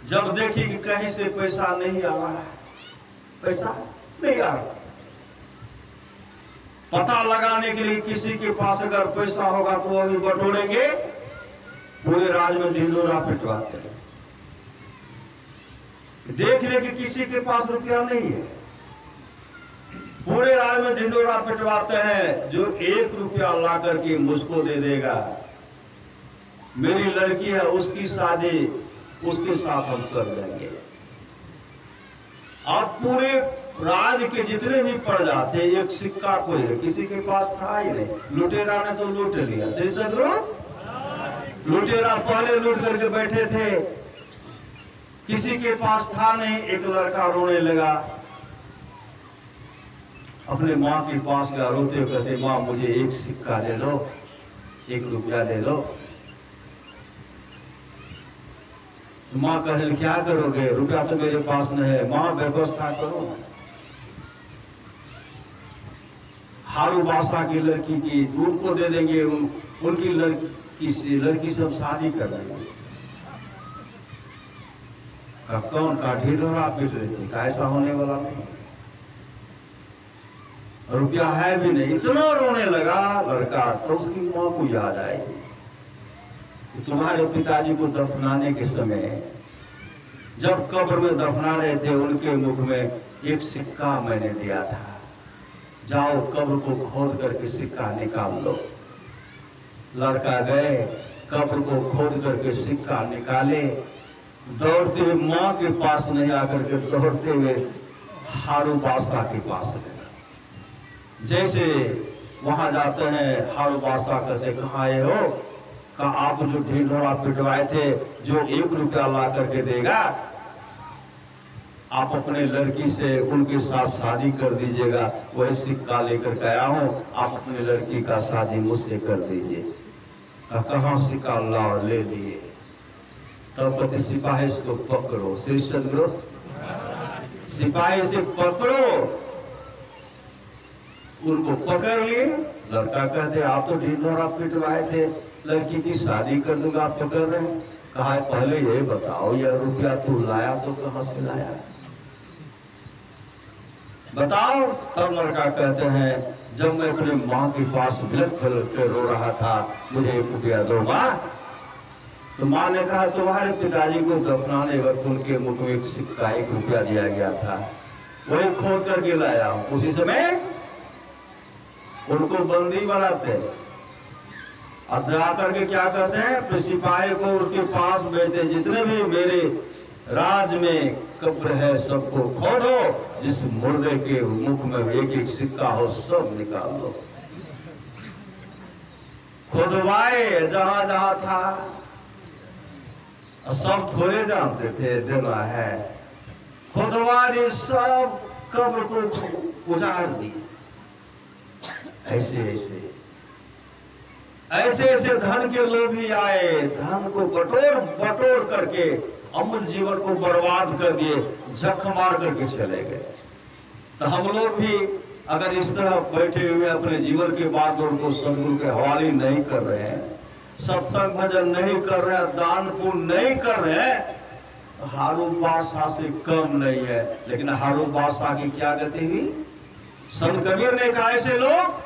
जब देखी कि कहीं से पैसा नहीं आ रहा है, पैसा नहीं आ रहा, पता लगाने के लिए किसी के पास अगर पैसा होगा तो अभी बटोरेंगे, पूरे राज में ढिंढोरा पिटवाते हैं। देख ले कि किसी के पास रुपया नहीं है, पूरे राज में ढिंढोरा पिटवाते हैं। जो 1 रुपया ला करके मुझको दे देगा, मेरी लड़की है, उसकी शादी उसके साथ हम कर देंगे। अब पूरे राज के जितने भी प्रजा थे, एक सिक्का कोई है, किसी के पास था ही नहीं। लुटेरा ने तो लूट लिया। श्री सदगुरु, लुटेरा पहले लूट करके बैठे थे, किसी के पास था नहीं। एक लड़का रोने लगा, अपने माँ के पास गया, रोते कहते, माँ मुझे 1 सिक्का दे दो, 1 रुपया दे दो। माँ कह रही क्या करोगे, रुपया तो मेरे पास नहीं है। माँ व्यवस्था करो। हारू बासा की लड़की की उनको दे देंगे, उनकी लड़की सब शादी कर देंगे। कौन का ढिंढोरा पीट रहे थे, ऐसा होने वाला नहीं, रुपया है भी नहीं। इतना रोने लगा लड़का, तो उसकी माँ को याद आई, तुम्हारे पिताजी को दफनाने के समय जब कब्र में दफना रहे थे, उनके मुख में 1 सिक्का मैंने दिया था, जाओ कब्र को खोद करके सिक्का निकाल लो। लड़का गए, कब्र को खोद करके सिक्का निकाले, दौड़ते हुए माँ के पास नहीं आकर के दौड़ते हुए हारू बासा के पास गए। जैसे वहां जाते हैं, हारू बासा कहते कहाँ आए हो? कहा आप जो ढिंढोरा पिटवाए थे, जो 1 रुपया ला करके देगा, आप अपने लड़की से उनके साथ शादी कर दीजिएगा, वही सिक्का लेकर के आया हूं, आप अपनी लड़की का शादी मुझसे कर दीजिए। कहाँ सिक्का लाओ, ले लिए। तब कहते सिपाही इसको पकड़ो। श्री सदगुरु, सिपाही से पकड़ो। उनको पकड़ लिए। लड़का कहते आप तो ढिंढोरा पिटवाए थे, लड़की की शादी कर दूंगा, आप पकड़ रहे हैं। कहा पहले ये बताओ, यह रुपया तू लाया तो कहां से लाया, बताओ। तब लड़का कहते हैं जब मैं अपने माँ के पास बिलख बिलख के रो रहा था, मुझे 1 रुपया दो माँ। तो माँ ने कहा तुम्हारे पिताजी को दफनाने वक्त उनके मुख में 1 सिक्का 1 रुपया दिया गया था, वही खोद करके लाया हूं। उसी समय उनको बंदी बनाते हैं, अब आकर के क्या कहते हैं, अपने सिपाही को उसके पास बैठे, जितने भी मेरे राज में कब्र है सबको खोदो, जिस मुर्दे के मुख में 1-1 सिक्का हो सब निकाल लो। खुदवाए जहां जहां था, सब थोड़े जानते थे देना है, खुदवा ने सब कब्र को उजाड़ दिए। ऐसे धन के लोग ही आए, धन को बटोर करके अमूल जीवन को बर्बाद कर दिए, जख मार करके चले गए। तो हम लोग भी अगर इस तरह बैठे हुए अपने जीवन के बाद उनको सदगुरु के हवाले नहीं कर रहे हैं, सत्संग भजन नहीं कर रहे हैं, दान पुण्य नहीं कर रहे हैं, हारू बादशाह से कम नहीं है। लेकिन हारू बादशाह की क्या गति हुई? संत कबीर ने कहा ऐसे लोग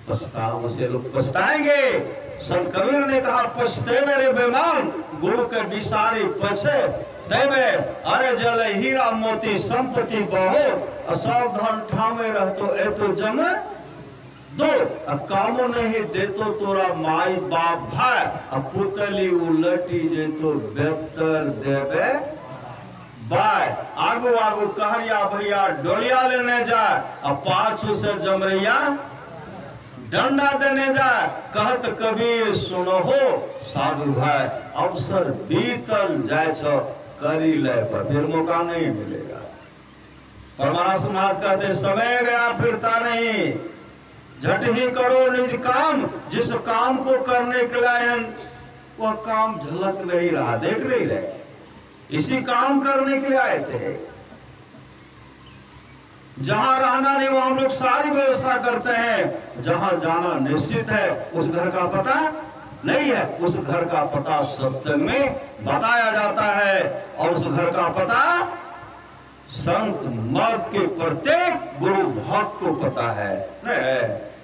पछताओ, से लोग पछताएंगे। संत कबीर ने कहा पछते मेरे बेमान, गुरु के बिसारी पछे देवे, अरे जल हीरा मोती संपत्ति बहुत, असावधान ठामे रहतो ए तो जम दो, कामो नहीं देतो तोरा माई बाप भाई, पुतली उलटी जे तो बेहतर देवे बाय। आगो आगो कहरिया भैया डोलिया लेने जाए, पाछू से जमरिया डंडा देने जाए। कहत कबीर सुनो हो साधु भाई, अवसर बीतल जाए छो करी ले पर फिर मौका नहीं मिलेगा। परमात्मा समाज कहते समय गया फिरता नहीं, झट ही करो निज काम, जिस काम को करने के लिए वह काम झलक नहीं रहा, देख नहीं रहे, इसी काम करने के लिए आए थे। जहां रहना नहीं वहां हम लोग सारी व्यवस्था करते हैं, जहां जाना निश्चित है उस घर का पता नहीं है, उस घर का पता सत्संग में बताया जाता है, और उस घर का पता संत मत के प्रत्येक गुरु भक्त को पता है।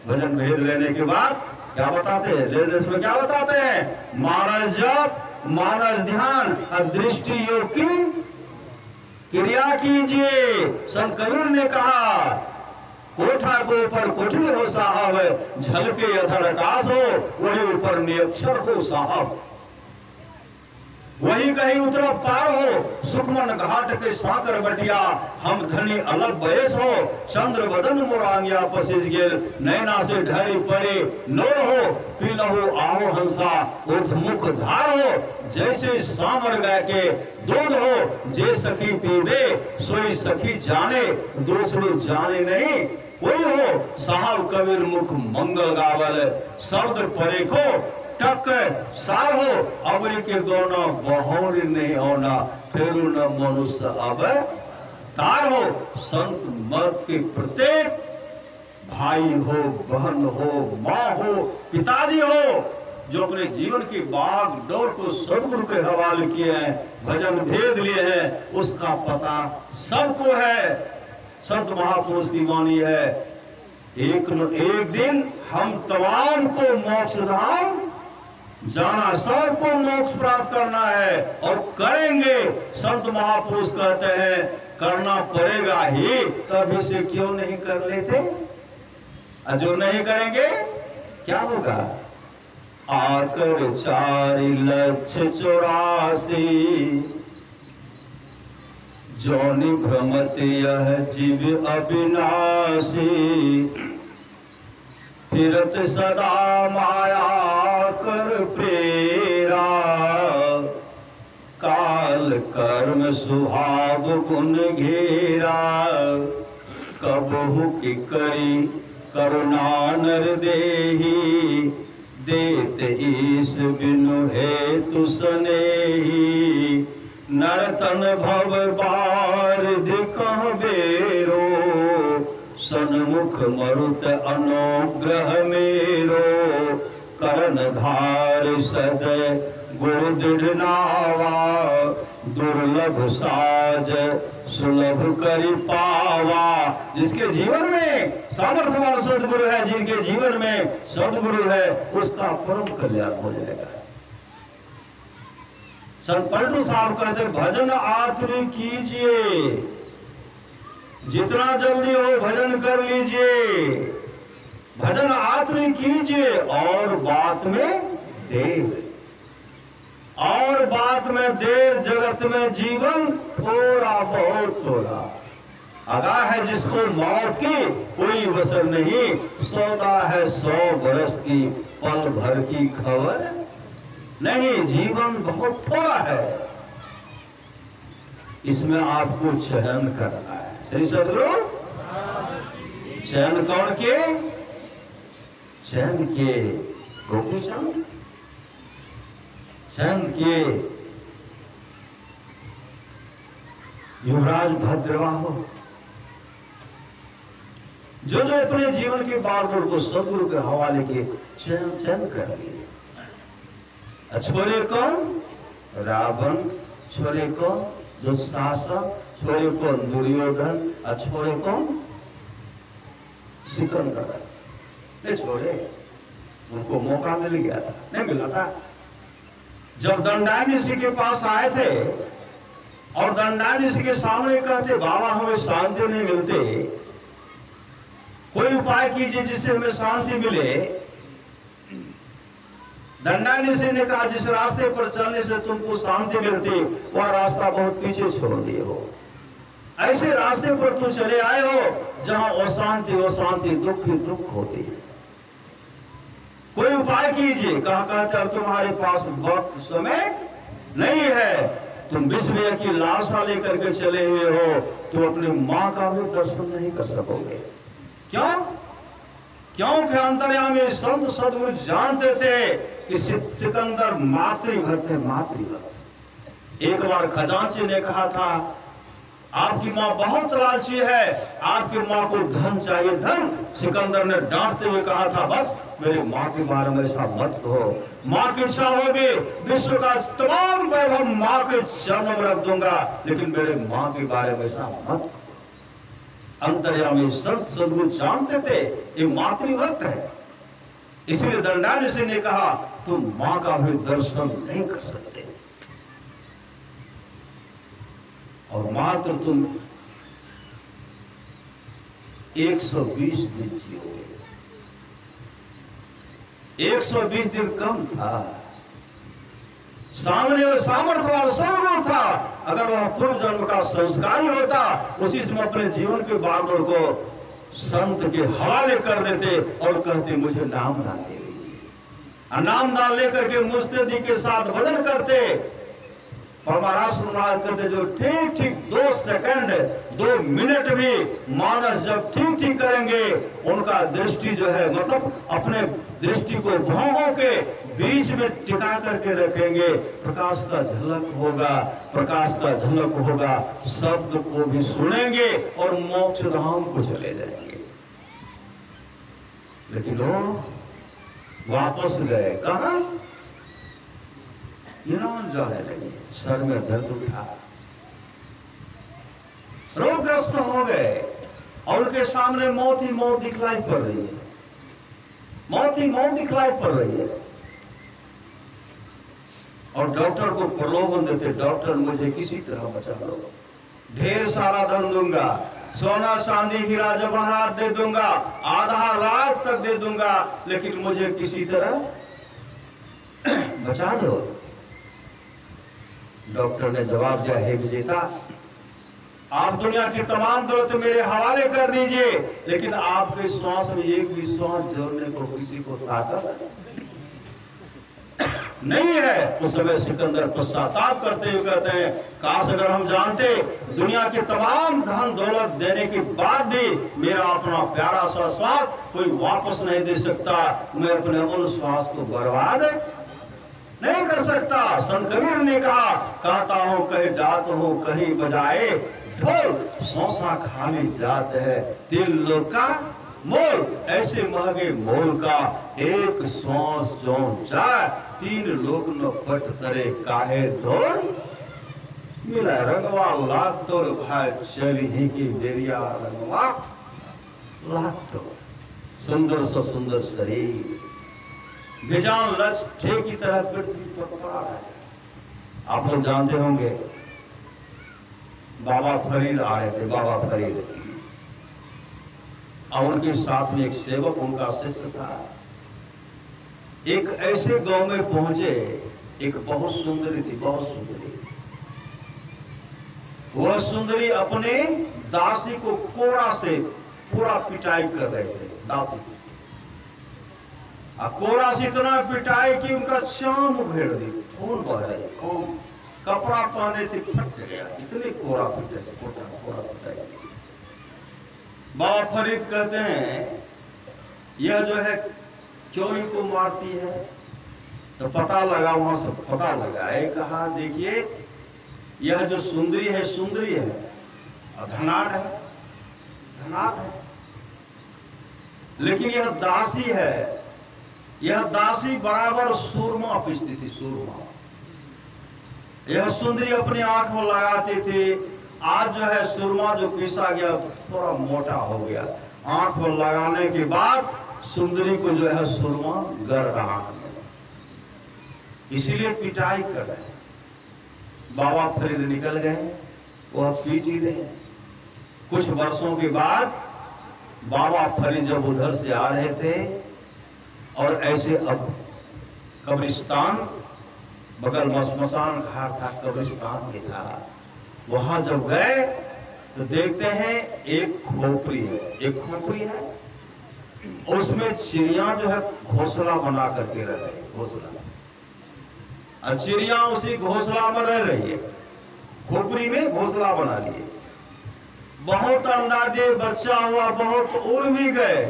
भजन भेद लेने के बाद क्या बताते हैं, लेने में क्या बताते हैं, मानस जप, मानस ध्यान, दृष्टि योग की क्रिया कीजिए। संत कबीर ने कहा, कोठा को ऊपर कोठरी हो साहब, झलके अधर आकाश हो, वही ऊपर निरक्षर हो साहब, वही कहीं उतरा पार हो, सुखमन घाट के साकर बटिया, हम धनी अलग बयस हो, चंद्र बदन मोरांगिया पसिस गेल, नैना से ढरी परे नोर हो, पीलहु आहो हंसा ऊर्ध्वमुख धार हो, जैसे सामर गाय के दूध हो, जे सखी पीवे सोई सखी जाने, दूसरे जाने नहीं कोई हो, साहब कबीर मुख मंगल गावल, शब्द परे को टक सार हो, अबरी के गौना बहोर नहीं होना, फिर न मनुष्य अब तार हो। संत मत के प्रत्येक भाई हो, बहन हो, माँ हो, पिताजी हो, जो अपने जीवन की बाग डोर को सदगुरु के हवाले किए हैं, भजन भेद लिए हैं, उसका पता सबको है। संत महापुरुष की वाणी है, एक न एक दिन हम तमाम को मोक्ष धाम जाना, सबको मोक्ष प्राप्त करना है और करेंगे। संत महापुरुष कहते हैं करना पड़ेगा ही, तभी से क्यों नहीं कर लेते, जो नहीं करेंगे क्या होगा। आकर 4,84,000 जोनि भ्रमत यह जीव अविनाशी, फिरत सदा माया कर प्रेरा, काल कर्म स्वभाव गुण घेरा, कबहु की करी करुणा नर देही, देत ईश बिनु हेतु सनेही, नरतन भव बारिधि कह बेरो, सन्मुख मरुत अनुग्रह मेरो, करण धार सद गुरु दृढ़ नावा, दुर्लभ साज सुलभ करि पावा। जिसके जीवन में सामर्थ्यवान सदगुरु है, जिनके जीवन में सदगुरु है, उसका परम कल्याण हो जाएगा। संत पलटू साहब कहते भजन आतुरी कीजिए, जितना जल्दी हो भजन कर लीजिए, भजन आतुरी कीजिए, और बात में देर, और बात में देर, जगत में जीवन थोड़ा बहुत थोड़ा, आगाह है जिसको मौत की कोई वसर नहीं, सौदा है 100 बरस की, पल भर की खबर नहीं, जीवन बहुत थोड़ा है, इसमें आपको चयन करना है। श्री सदगुरु चयन कौन के, चयन के गोपी चंद, चयन के युवराज भद्रवाहो, जो जो अपने जीवन के बारबोर को सदगुरु के हवाले के चयन कर लिए। छोरे कौन, रावण, छोरे कौन दुशासन, छोरे कौन दुर्योधन, और छोरे कौन सिकंदर। नहीं छोड़े, उनको मौका मिल गया था, नहीं मिला था। जब दंडायन ऋषि के पास आए थे और दंडायन ऋषि के सामने कहते बाबा हमें शांति नहीं मिलती, कोई उपाय कीजिए जिससे हमें शांति मिले। दंडायन ऋषि ने कहा जिस रास्ते पर चलने से तुमको शांति मिलती वह रास्ता बहुत पीछे छोड़ दिए हो, ऐसे रास्ते पर तुम चले आए हो जहां अशांति अशांति दुख ही दुख होती है, कोई उपाय कीजिए। कहा कहते अब तुम्हारे पास वक्त समय नहीं है, तुम विश्व की लालसा लेकर के चले हुए हो, तो अपनी मां का भी दर्शन नहीं कर सकोगे। क्यों? क्योंकि अंतर्यामी संत सदगुरु जानते थे कि सिकंदर मातृभक्त है, मातृभक्त। एक बार खजांची ने कहा था आपकी माँ बहुत लालची है, आपकी माँ को धन चाहिए, धन। सिकंदर ने डांटते हुए कहा था, बस मेरी माँ के बारे में ऐसा मत कहो। माँ की इच्छा होगी विश्व का तमाम वैभव माँ के चरणों में रख दूंगा, लेकिन मेरे माँ के बारे में ऐसा मत कहो। अंतर्यामी संत सद्गुरु जानते थे ये मातृभक्त है, इसलिए दंडायुषी ने कहा तुम माँ का भी दर्शन नहीं कर सकते और मात्र तुम 120 दिन जियोगे। 120 दिन कम था, सामने में सामर्थ्य वाला सद्गुरु था। अगर वह पूर्व जन्म का संस्कारी होता, उसी समय अपने जीवन के बागडोर को संत के हवाले कर देते और कहते मुझे नामदान दे लीजिए। नामदान लेकर के मुस्तैदी के साथ भजन करते। परमाराष्ट्र महाराज कहते जो ठीक ठीक 2 सेकंड 2 मिनट भी मानस जब ठीक ठीक करेंगे, उनका दृष्टि जो है मतलब अपने दृष्टि को भौहों के बीच में टिका करके रखेंगे। प्रकाश का झलक होगा, प्रकाश का झलक होगा, शब्द को भी सुनेंगे और मोक्ष धाम को चले जाएंगे। लेकिन वो वापस गए कहां? यूनान जाने लगे। सर में दर्द उठा, रोगग्रस्त हो गए और उनके सामने मौत ही मौत दिखलाई पड़ रही है, मौत ही मौत दिखलाई पड़ रही है। और डॉक्टर को प्रलोभन देते, डॉक्टर मुझे किसी तरह बचा लो, ढेर सारा धन दूंगा, सोना चांदी हीरा जवाहरात दे दूंगा, आधा राज तक दे दूंगा, लेकिन मुझे किसी तरह बचा दो। डॉक्टर ने जवाब दिया, हे विजेता, आप दुनिया की तमाम दौलत मेरे हवाले कर दीजिए, लेकिन आपके श्वास में एक भी श्वास जोड़ने को किसी को ताकत नहीं है। उस समय सिकंदर पश्चाताप करते हुए कहते हैं, काश अगर हम जानते दुनिया के तमाम धन दौलत देने के बाद भी मेरा अपना प्यारा सा श्वास कोई वापस नहीं दे सकता, मैं अपने उन श्वास को बर्बाद नहीं कर सकता। संत कबीर ने कहा, कहता हूं कहीं जात हो कहीं बजाए ढोल, सौसा खाली जात है 3 लोग का मोल, ऐसे महंगे मोल का एक श्वास जो जाए 3 लोग न पट तरे काहे ढोल। मिला रंगवा लाख तोर भाई चली ही की देरिया रंगवा लाख तो। सुंदर सा सुंदर शरीर, बेजान लक्ष्य ठे की तरह पृथ्वी पर पड़ा है। आप लोग जानते होंगे बाबा फरीद आ रहे थे, बाबा फरीद, और उनके साथ में एक सेवक उनका शिष्य था। एक ऐसे गांव में पहुंचे, एक बहुत सुंदरी थी, बहुत सुंदरी। वह सुंदरी अपने दासी को कोड़ा से पूरा पिटाई कर रहे थे। दासी कोड़ा से इतना पिटाई कि उनका चाम उभेड़ दी, खून बह रहे, खून, कपड़ा पहने थे फट गया, इतने कोड़ा पिटाई से कोड़ा पिटाई। बाबा फरीद कहते हैं यह जो है क्यों इनको मारती है, तो पता लगा, वहां से पता लगा, कहा देखिए यह जो सुंदरी है सुंदरी है, धनाढ़ है, धनाढ़ है, लेकिन यह दासी है। यह दासी बराबर सूरमा पीसती थी, सूरमा। यह सुंदरी अपनी आंख में लगाती थी, आज जो है सूरमा जो पीसा गया थोड़ा मोटा हो गया, आंख में लगाने के बाद सुंदरी को जो है सूरमा गर रहा है, इसीलिए पिटाई कर रहे हैं। बाबा फरीद निकल गए, वह पीट ही रहे। कुछ वर्षों के बाद बाबा फरीद जब उधर से आ रहे थे और ऐसे अब कब्रिस्तान बगल में श्मशान घाट था, कब्रिस्तान भी था, वहां जब गए तो देखते हैं एक खोपड़ी है, एक खोपड़ी है, उसमें चिड़िया जो है घोंसला बना करके रह रही, घोंसला, और चिड़िया उसी घोंसला में रह रही है, खोपड़ी में घोंसला बना लिए। बहुत अंडा दे बच्चा हुआ, बहुत उड़ भी गए,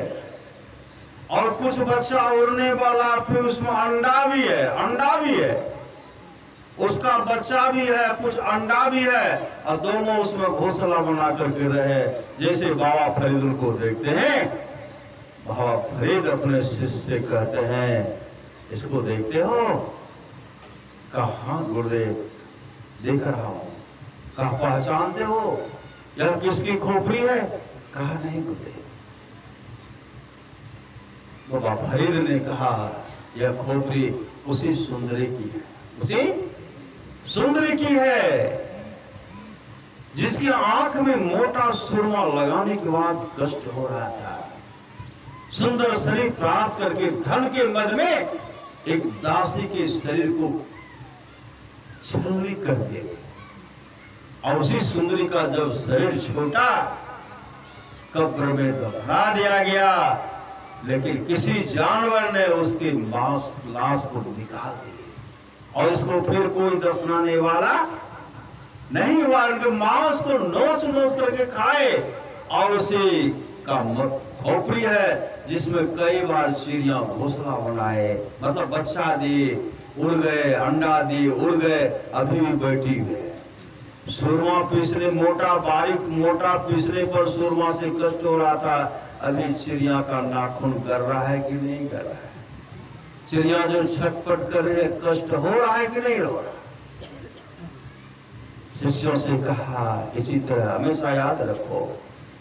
और कुछ बच्चा उड़ने वाला, फिर उसमें अंडा भी है, अंडा भी है। उसका बच्चा भी है, कुछ अंडा भी है, और दोनों उसमें घोंसला बना करके रहे। जैसे बाबा फरीद को देखते हैं, बाबा फरीद अपने शिष्य से कहते हैं, इसको देखते हो? कहा गुरुदेव, देख रहा हूं। कहा पहचानते हो यह किसकी खोपड़ी है? कहा नहीं गुरुदेव। बाबा फरीद ने कहा यह खोपड़ी उसी सुंदरी की है, उसी सुंदरी की है जिसकी आंख में मोटा सुरमा लगाने के बाद कष्ट हो रहा था। सुंदर शरीर प्राप्त करके धन के मद में एक दासी के शरीर को छलनी कर दिया, और उसी सुंदरी का जब शरीर छोटा कब्र में दफना दिया गया, लेकिन किसी जानवर ने उसके लाश को निकाल दिया, और इसको फिर कोई दफनाने वाला नहीं हुआ। उनके मांस को नोच नोच करके खाए, और उसी का खोपड़ी है जिसमें कई बार चिड़िया घोंसला बनाए, मतलब बच्चा दिए, उड़ गए, अंडा दिए, उड़ गए, अभी भी बैठी हुए। सुरमा पीसने, मोटा बारीक मोटा पीसने पर सुरमा से कष्ट हो रहा था, अभी चिड़िया का नाखून कर रहा है कि नहीं कर रहा है? चिड़िया जो छटपट कर रही है, कष्ट हो रहा है कि नहीं हो रहा? शिष्यों से कहा इसी तरह हमेशा याद रखो,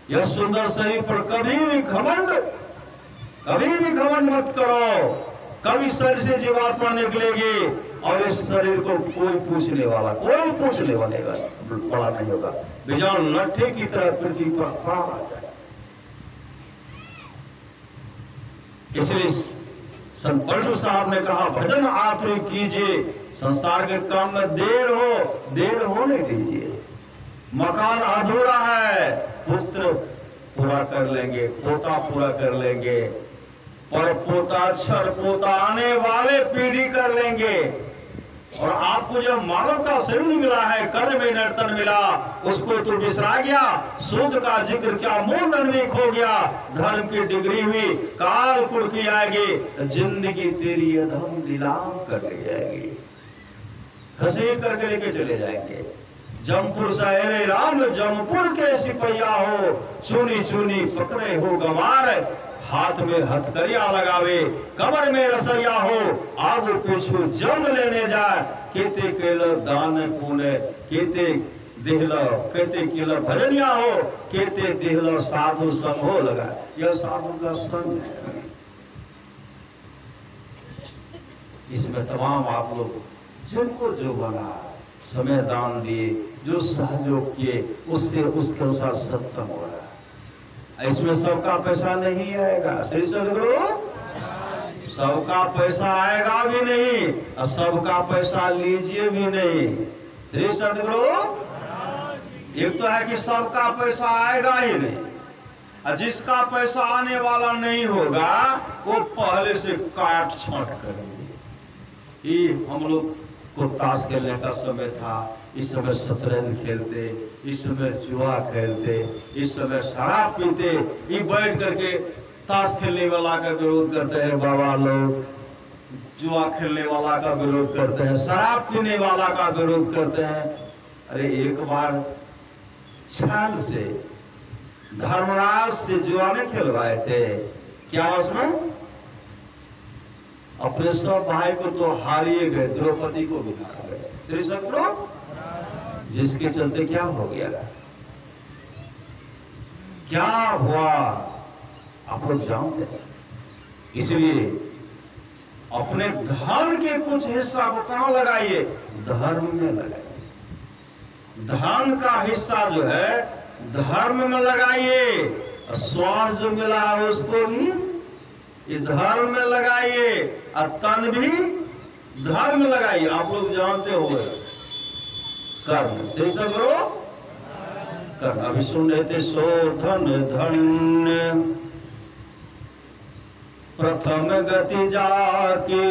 यह सुंदर शरीर पर कभी भी घमंड मत करो। कभी शरीर से जीवात्मा निकलेगी, और इस शरीर को कोई पूछने वाला बड़ा नहीं होगा। बेजान लट्ठे की तरह पृथ्वी पर पड़ा आ जाए। इसलिए संत परशु साहब ने कहा, भजन आतुर कीजिए, संसार के काम में देर होने दीजिए। मकान अधूरा है, पुत्र पूरा कर लेंगे, पोता पूरा कर लेंगे, पर पोता छर पोता आने वाले पीढ़ी कर लेंगे। और आपको जब मानव का शरीर मिला है, कर में नर्तन मिला, उसको तो बिसरा गया। शुद्ध का जिक्र क्या मूल अन्विक हो गया। धर्म की डिग्री हुई, काल कुल की आएगी, जिंदगी तेरी अधम लीलाम कर ले जाएगी, घसीट करके लेके चले जाएंगे। जमपुर शहरे राम जमपुर के सिपहिया हो, चुनी चुनी पकड़े हो गंवार, हाथ में हथकरिया लगावे, कमर में रसैया हो, आगू पीछू जंग लेने जाए। केते केल दान पुण्य, केते देहल, केते केल भजनिया हो, केते देहल साधु संग हो लगा। यह साधु का संग है। इसमें तमाम आप लोग जिनको जो बना, समय दान दिए, जो सहयोग किए, उससे उसके अनुसार सत्संग हो रहा है। इसमें सबका पैसा नहीं आएगा श्री सदगुरु, सबका पैसा आएगा भी नहीं, और सबका पैसा लीजिए भी नहीं श्री सदगुरु। एक तो है कि सबका पैसा आएगा ही नहीं, और जिसका पैसा आने वाला नहीं होगा वो पहले से काट छांट करेंगे। ये हम लोग को ताश खेलने का समय था, इस समय शतरंज खेलते, इस समय जुआ खेलते, इस समय शराब पीते। ये बैठ करके ताश खेलने वाला का विरोध करते हैं बाबा लोग, जुआ खेलने वाला का विरोध करते हैं, शराब पीने वाला का विरोध करते हैं। अरे एक बार छल से धर्मराज से जुआ ने खिलवाए थे, क्या उसमें अपने सब भाई को तो हारिए गए, द्रौपदी को भी हार गए श्री सदगुरु। जिसके चलते क्या हो गया, क्या हुआ आप लोग जानते हैं। इसलिए अपने धन के कुछ हिस्सा को कहां लगाइए, धर्म में लगाइए। धन का हिस्सा जो है धर्म में लगाइए, और स्वास्थ्य जो मिला है उसको भी इस धर्म में लगाइए, और तन भी धर्म में लगाइए। आप लोग जानते हो कर्म से सगरो कर्म। अभी सुन रहे थे, सो धन धन्य प्रथम गति जाके,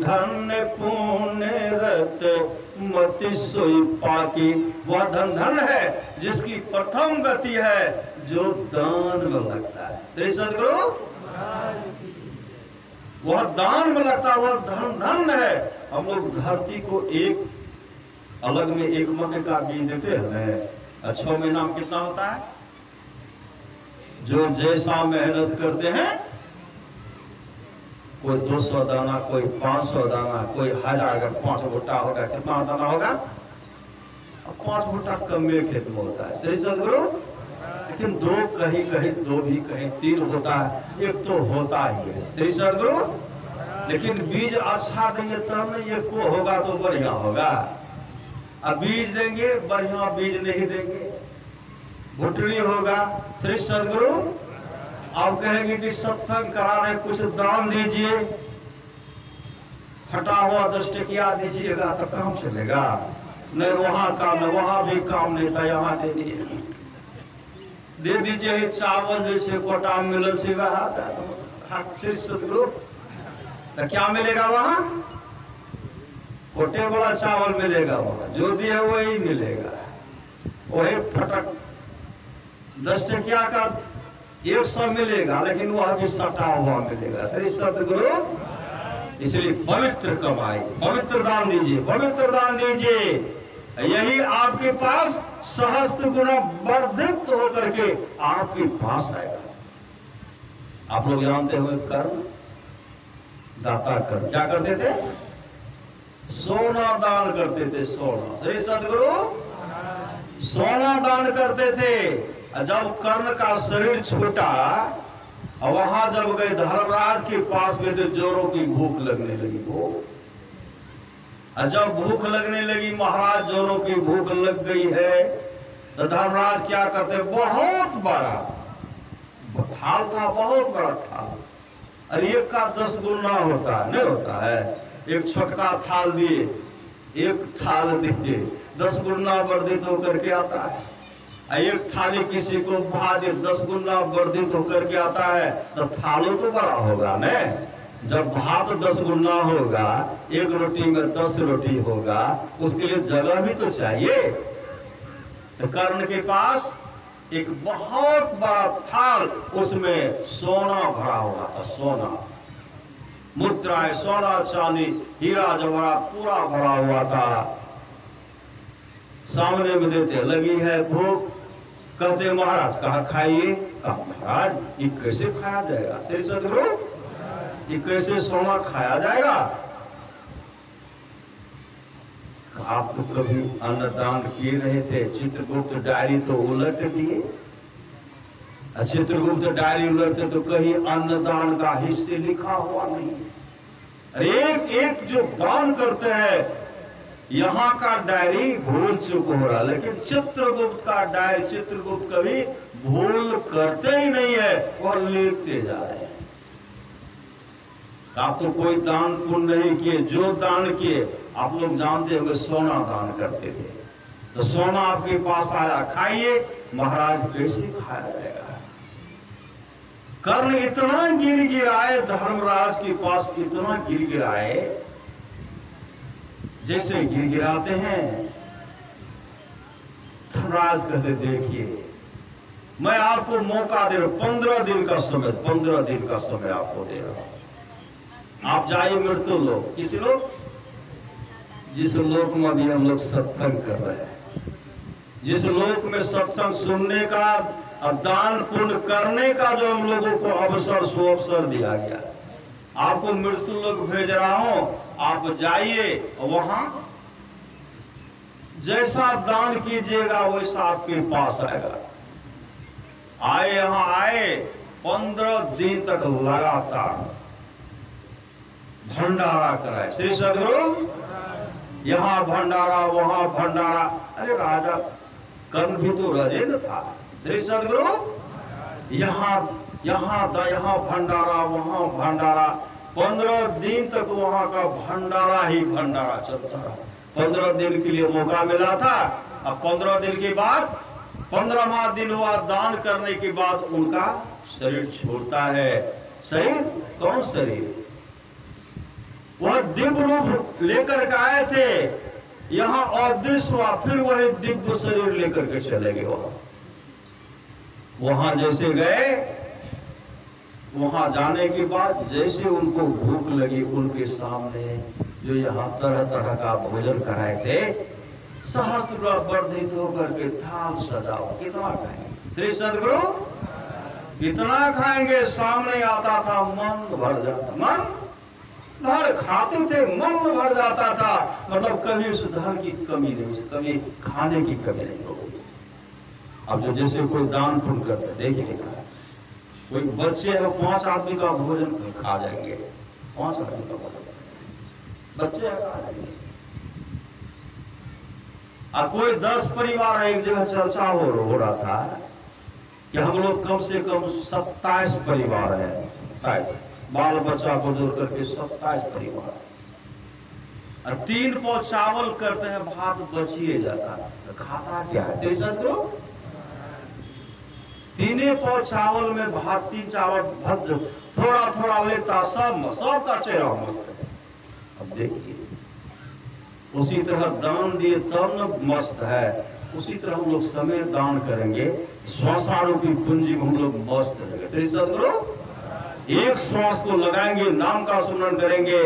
धन्य पुण्य रत मति सोई पाकी। वह धन धन है जिसकी प्रथम गति है, जो दान में लगता है श्री सदगुरु। वह दान में लगता है, वह धन धन है। हम लोग धरती को एक अलग में एक मक्के का बीज देते हैं 6 महीना में कितना होता है? जो जैसा मेहनत करते हैं, कोई 200 दाना, कोई 500 दाना, कोई 1000, अगर 5 भुट्टा होगा कितना दाना होगा? 5 भुट्टा कम में खेत में होता है। सही सदगुरु? लेकिन 2 कहीं कहीं 2 भी कहीं 3 होता है, एक तो होता ही है। सही सदगुरु? लेकिन बीज अच्छा देंगे तब न एक को होगा तो बढ़िया होगा। अब बीज देंगे बढ़िया बीज नहीं देंगे, घुटनी होगा। श्री सदगुरु आप कहेंगे कि सत्संग करा रहे, कुछ दान दीजिए, फटा हुआ 10 टकिया दीजिएगा तो काम चलेगा? नहीं, वहां काम नहीं, वहां भी काम नहीं था, यहाँ दे दीजिए चावल जैसे कोटा मिलल से श्री सदगुरु, तो क्या मिलेगा वहां? कोटे वाला चावल मिलेगा, वहां जो दिए वही मिलेगा, वही फटक 10 टकिया का 100 मिलेगा, लेकिन वह भी सटा हुआ मिलेगा। श्री सदगुरु, इसलिए पवित्र कमाई, पवित्र दान दीजिए, पवित्र दान दीजिए, यही आपके पास सहस्त्र गुना वर्धित होकर के आपके पास आएगा। आप लोग जानते हुए कर्म दाता कर्म क्या करते थे? सोना दान करते थे, सोना। श्री सदगुरु, सोना दान करते थे। जब कर्ण का शरीर छूटा, वहां जब गए धर्मराज के पास गए तो जोरों की भूख लगने लगी। वो जब भूख लगने लगी, महाराज जोरों की भूख लग गई है, तो धर्मराज क्या करते? बहुत बड़ा थाल था, बहुत बड़ा थाल, और एक का 10 गुना होता है, नहीं होता है? एक छोटका थाल दिए, एक थाल दिए, 10 गुना वर्धित होकर के आता है। एक थाली किसी को भादे 10 गुना वर्धित होकर के आता है, तो थालो तो बड़ा होगा न। जब भात 10 गुना होगा, एक रोटी में 10 रोटी होगा, उसके लिए जगह भी तो चाहिए। तो कर्ण के पास एक बहुत बड़ा थाल, उसमें सोना भरा हुआ था, सोना, मुद्राएं, सोना चांदी हीरा जवाहरात पूरा भरा हुआ था। सामने में देते, लगी है भूख, कहते महाराज कहा खाइए। कहा महाराज ये कैसे खाया जाएगा? श्री सदगुरु, ये कैसे सोना खाया जाएगा? आप तो कभी अन्नदान किए रहे थे, चित्रगुप्त डायरी तो उलट दिए। चित्रगुप्त डायरी उलटते तो कहीं अन्नदान का हिस्से लिखा हुआ नहीं है। एक एक जो दान करते हैं, यहाँ का डायरी भूल चुक हो रहा, लेकिन चित्रगुप्त का डायरी चित्रगुप्त कभी भूल करते ही नहीं है, और लिखते जा रहे हैं। आप तो कोई दान पुण्य नहीं किए, जो दान किए आप लोग जानते होंगे, सोना दान करते थे। तो सोना आपके पास आया, खाइए। महाराज कैसे खाया जाएगा? कर्ण इतना गिर गिराए, धर्मराज के पास इतना गिर गिराए, जैसे गिर गिराते हैं। धर्मराज कहते देखिए, मैं आपको मौका दे रहा हूं, 15 दिन का समय, 15 दिन का समय आपको दे रहा हूं। आप जाइए मृत्यु लोक। किसी लोग, जिस लोक में भी हम लोग सत्संग कर रहे हैं, जिस लोक में सत्संग सुनने का और दान पुण्य करने का जो हम लोगों को अवसर सुअवसर दिया गया, आपको मृत्यु लोक भेज रहा हूं। आप जाइए, वहां जैसा दान कीजिएगा वैसा आपके पास आएगा। आए, यहां आए, 15 दिन तक लगातार भंडारा कराए। श्री सदगुरु, यहाँ भंडारा, वहां भंडारा। अरे राजा कर्ण भी तो राजे न था। श्री सदगुरु, यहाँ भंडारा, वहां भंडारा, 15 दिन तक वहां का भंडारा ही भंडारा चलता रहा। 15 दिन के लिए मौका मिला था। अब 15 दिन के बाद, 15वां दिन हुआ दान करने के बाद उनका शरीर छोड़ता है। शरीर कौन शरीर? वह दिव्य रूप लेकर के आए थे, यहाँ अदृश्य हुआ, फिर वही दिव्य शरीर लेकर के चले गए। वहां जैसे गए, वहां जाने के बाद जैसे उनको भूख लगी, उनके सामने जो यहाँ तरह तरह का भोजन कराए थे, सहस्त्र वर्धित होकर के थाल सजाओ। कितना खाएंगे श्री सदगुरु, कितना खाएंगे? सामने आता था मन भर जाता, मन भर खाते थे, मन भर जाता था। मतलब कभी उस धन की कमी नहीं, कभी खाने की कमी नहीं हो गई। अब जो जैसे कोई दान पुण्य करते, देखिए कोई बच्चे है 5 आदमी का भोजन खा जाएंगे, 5 आदमी का भोजन बच्चे खा जाएंगे। और कोई 10 परिवार एक जगह चर्चा हो रहा था कि हम लोग कम से कम 27 परिवार है, 27 बाल बच्चा को जोड़ करके 27 परिवार, और 3 पाव चावल करते हैं, भात बचिए जाता, तो खाता क्या है श्री सदगुरु? 3 पाव चावल में भात, 3 चावल भात थोड़ा थोड़ा लेता, सबका चेहरा मस्त है। अब देखिए उसी तरह दान दिए तब न मस्त है, उसी तरह हम लोग समय दान करेंगे, श्वास रूपी पूंजी में हम लोग मस्त रहेंगे श्री सदगुरु। एक श्वास को लगाएंगे, नाम का सुमरण करेंगे,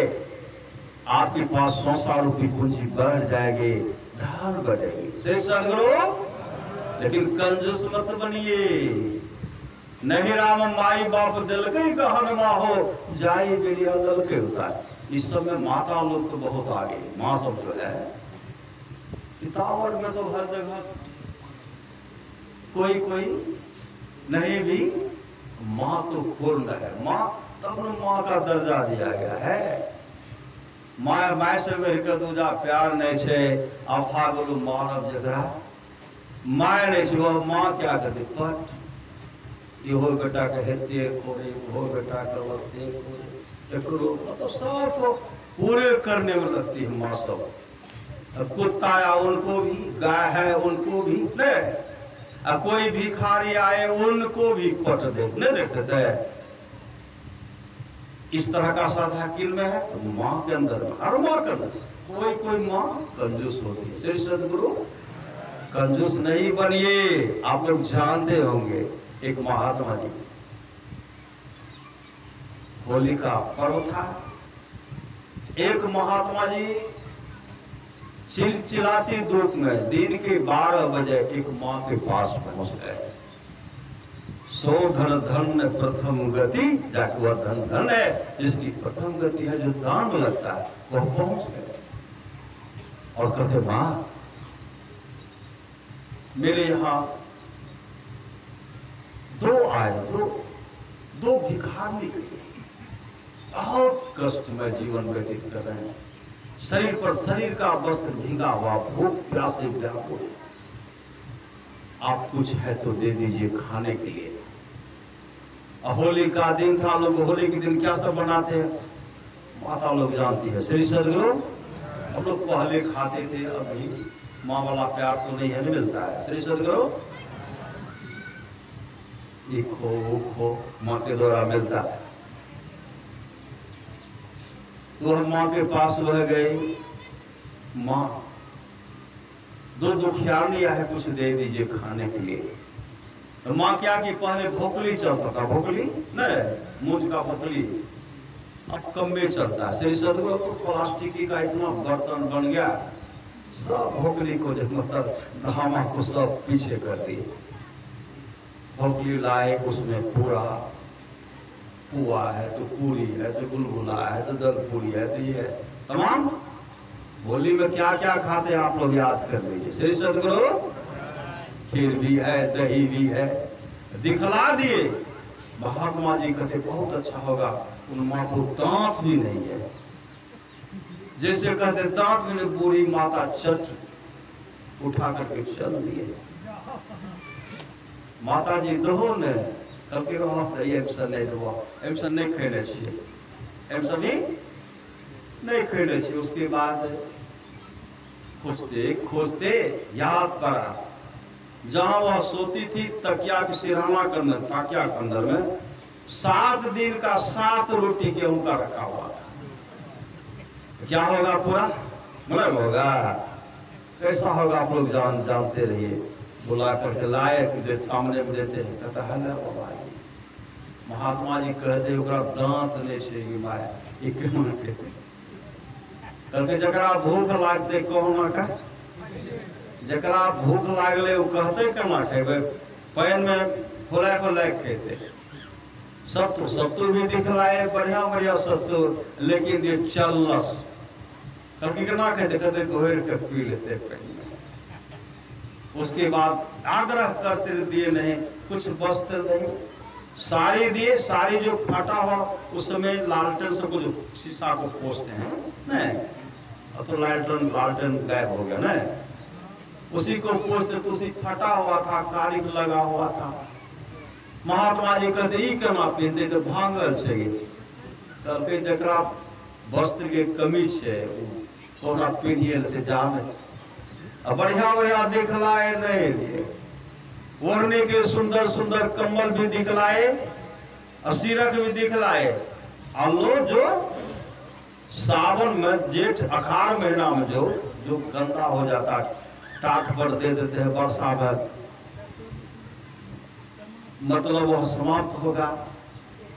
आपके पास श्वास रूपी पूंजी बढ़ जाएगी, धन बढ़ेगी श्री सदगुरु। लेकिन कंजूस मत बनिए, नहीं राम माई बाप दिल गई गहनमा हो, जाई बेरिया दल के होता है। इस समय माता लोग तो बहुत आगे, माँ सब जो है पितावर में तो हर जगह कोई कोई नहीं भी, माँ तो पूर्ण है, माँ तब न माँ का दर्जा दिया गया है। माय से बढ़कर दूजा प्यार नहीं छे, अफा बोलो मानव जगरा माय नहीं छे, वो माँ क्या करती पट ये हो बेटा के हेते कोरे, हो बेटा के वक्ते कोरे, एकरो मतलब सबको पूरे करने में लगती है माँ सब। कुत्ता आया उनको भी, गाय है उनको भी, नहीं कोई भिखारी आए उनको भी पट दे, नहीं देखते थे। इस तरह का श्रद्धा किल में है, तो माँ के अंदर में, हर माँ के अंदर कोई कोई माँ कंजूस होती है श्री सदगुरु। कंजूस नहीं बनिए। आप लोग जानते होंगे एक महात्मा जी, होली का पर्व था, एक महात्मा जी चिलचिलाती धूप में दिन के 12 बजे एक माँ के पास पहुंच गए। सो धन धन प्रथम गति, जाके वह धन धन है जिसकी प्रथम गति है, जो दान लगता है, वह पहुंच गए और कहते माँ मेरे यहाँ दो भिखारी गए, बहुत कष्ट में जीवन व्यतीत कर रहे हैं, शरीर पर शरीर का वस्त्र भीगा हुआ, भूख प्यासे व्याकुल है, आप कुछ है तो दे दीजिए खाने के लिए। होली का दिन था, लोग होली के दिन क्या सब बनाते हैं माता लोग जानती है श्री सदगुरु। हम लोग पहले खाते थे, अभी माँ वाला प्यार तो नहीं है, नहीं मिलता है श्री सदगुरु। ये खो वो खो माँ के द्वारा मिलता है। तो हम माँ के पास रह गए, माँ 2 दुखियार लिया है, कुछ दे दीजिए खाने के लिए। तो माँ क्या की पहले भोकली चलता था, भोकली नहीं मूंज का भोकली, अब कम में चलता है श्री सदगुरु। तो प्लास्टिक का इतना बर्तन बन गया, सब भोकली को मतलब धामा को सब पीछे कर दिए। भोकली लाए, उसमें पूरा पुआ है तो पूरी है तो गुलगुला है तो दल पूरी है तो ये तमाम। होली में क्या क्या खाते हैं आप लोग याद कर लीजिए श्री सदगुरु। खीर भी है, दही भी है, दिखला दिए। महात्मा जी कहते बहुत अच्छा होगा, उन माँ को दांत भी नहीं है, जैसे कहते दांत भी नहीं, बूढ़ी माता चट उठा करके चल दिए। माता जी दहो ने कभी एमसन नहीं दो, एमसन नहीं खेने चाहिए, एमसन भी नहीं खेने चाहिए। उसके बाद खोजते खोजते याद पड़ा, जहां वह सोती थी तकिया के सिरहाना के अंदर, तकिया के अंदर में 7 दिन का 7 रोटी गेहूं का रखा हुआ था। क्या होगा पूरा मतलब होगा, कैसा होगा आप लोग जानते रहिए। बुला करके लाए कि सामने में देते हैं, कहता है ना बाबा महात्मा जी कहते ओकरा दांत नहीं छेगी माया, ये क्यों कहते, करके जरा भूख लागते कहना का जरा भूख लागले वो कहते केना खेबे, पैन में फुला फुला खेते। सत्तू भी दिखलाए बढ़िया बढ़िया सत्तू, लेकिन ये चलस कभी केना खेते, कहते घोर के पी लेते पैन में। उसके बाद आग्रह करते दिए नहीं, कुछ वस्त्र नहीं, साड़ी दिए। साड़ी जो फटा हुआ उस समय लालटेन से जो शीशा को पोसते हैं नहीं, अब तो लालटेन गायब हो गया ना, उसी को पोसते तो उसी फटा हुआ था, कारिक लगा हुआ था। महात्मा जी कहते ई केना पहनते, तो भांगल चाहिए। कहते जरा वस्त्र के कमी है ओकरा पहनिए लेते जाने, बढ़िया बढ़िया दिखलाए नहीं दिए। ओढ़ने के सुंदर सुंदर कम्बल भी दिखलाए, असीरक भी दिखलाए। और लो जो सावन में जेठ अखाड़ महीना में जो गंदा हो जाता टाट पर दे देते हैं, वर्षा में मतलब वह समाप्त होगा,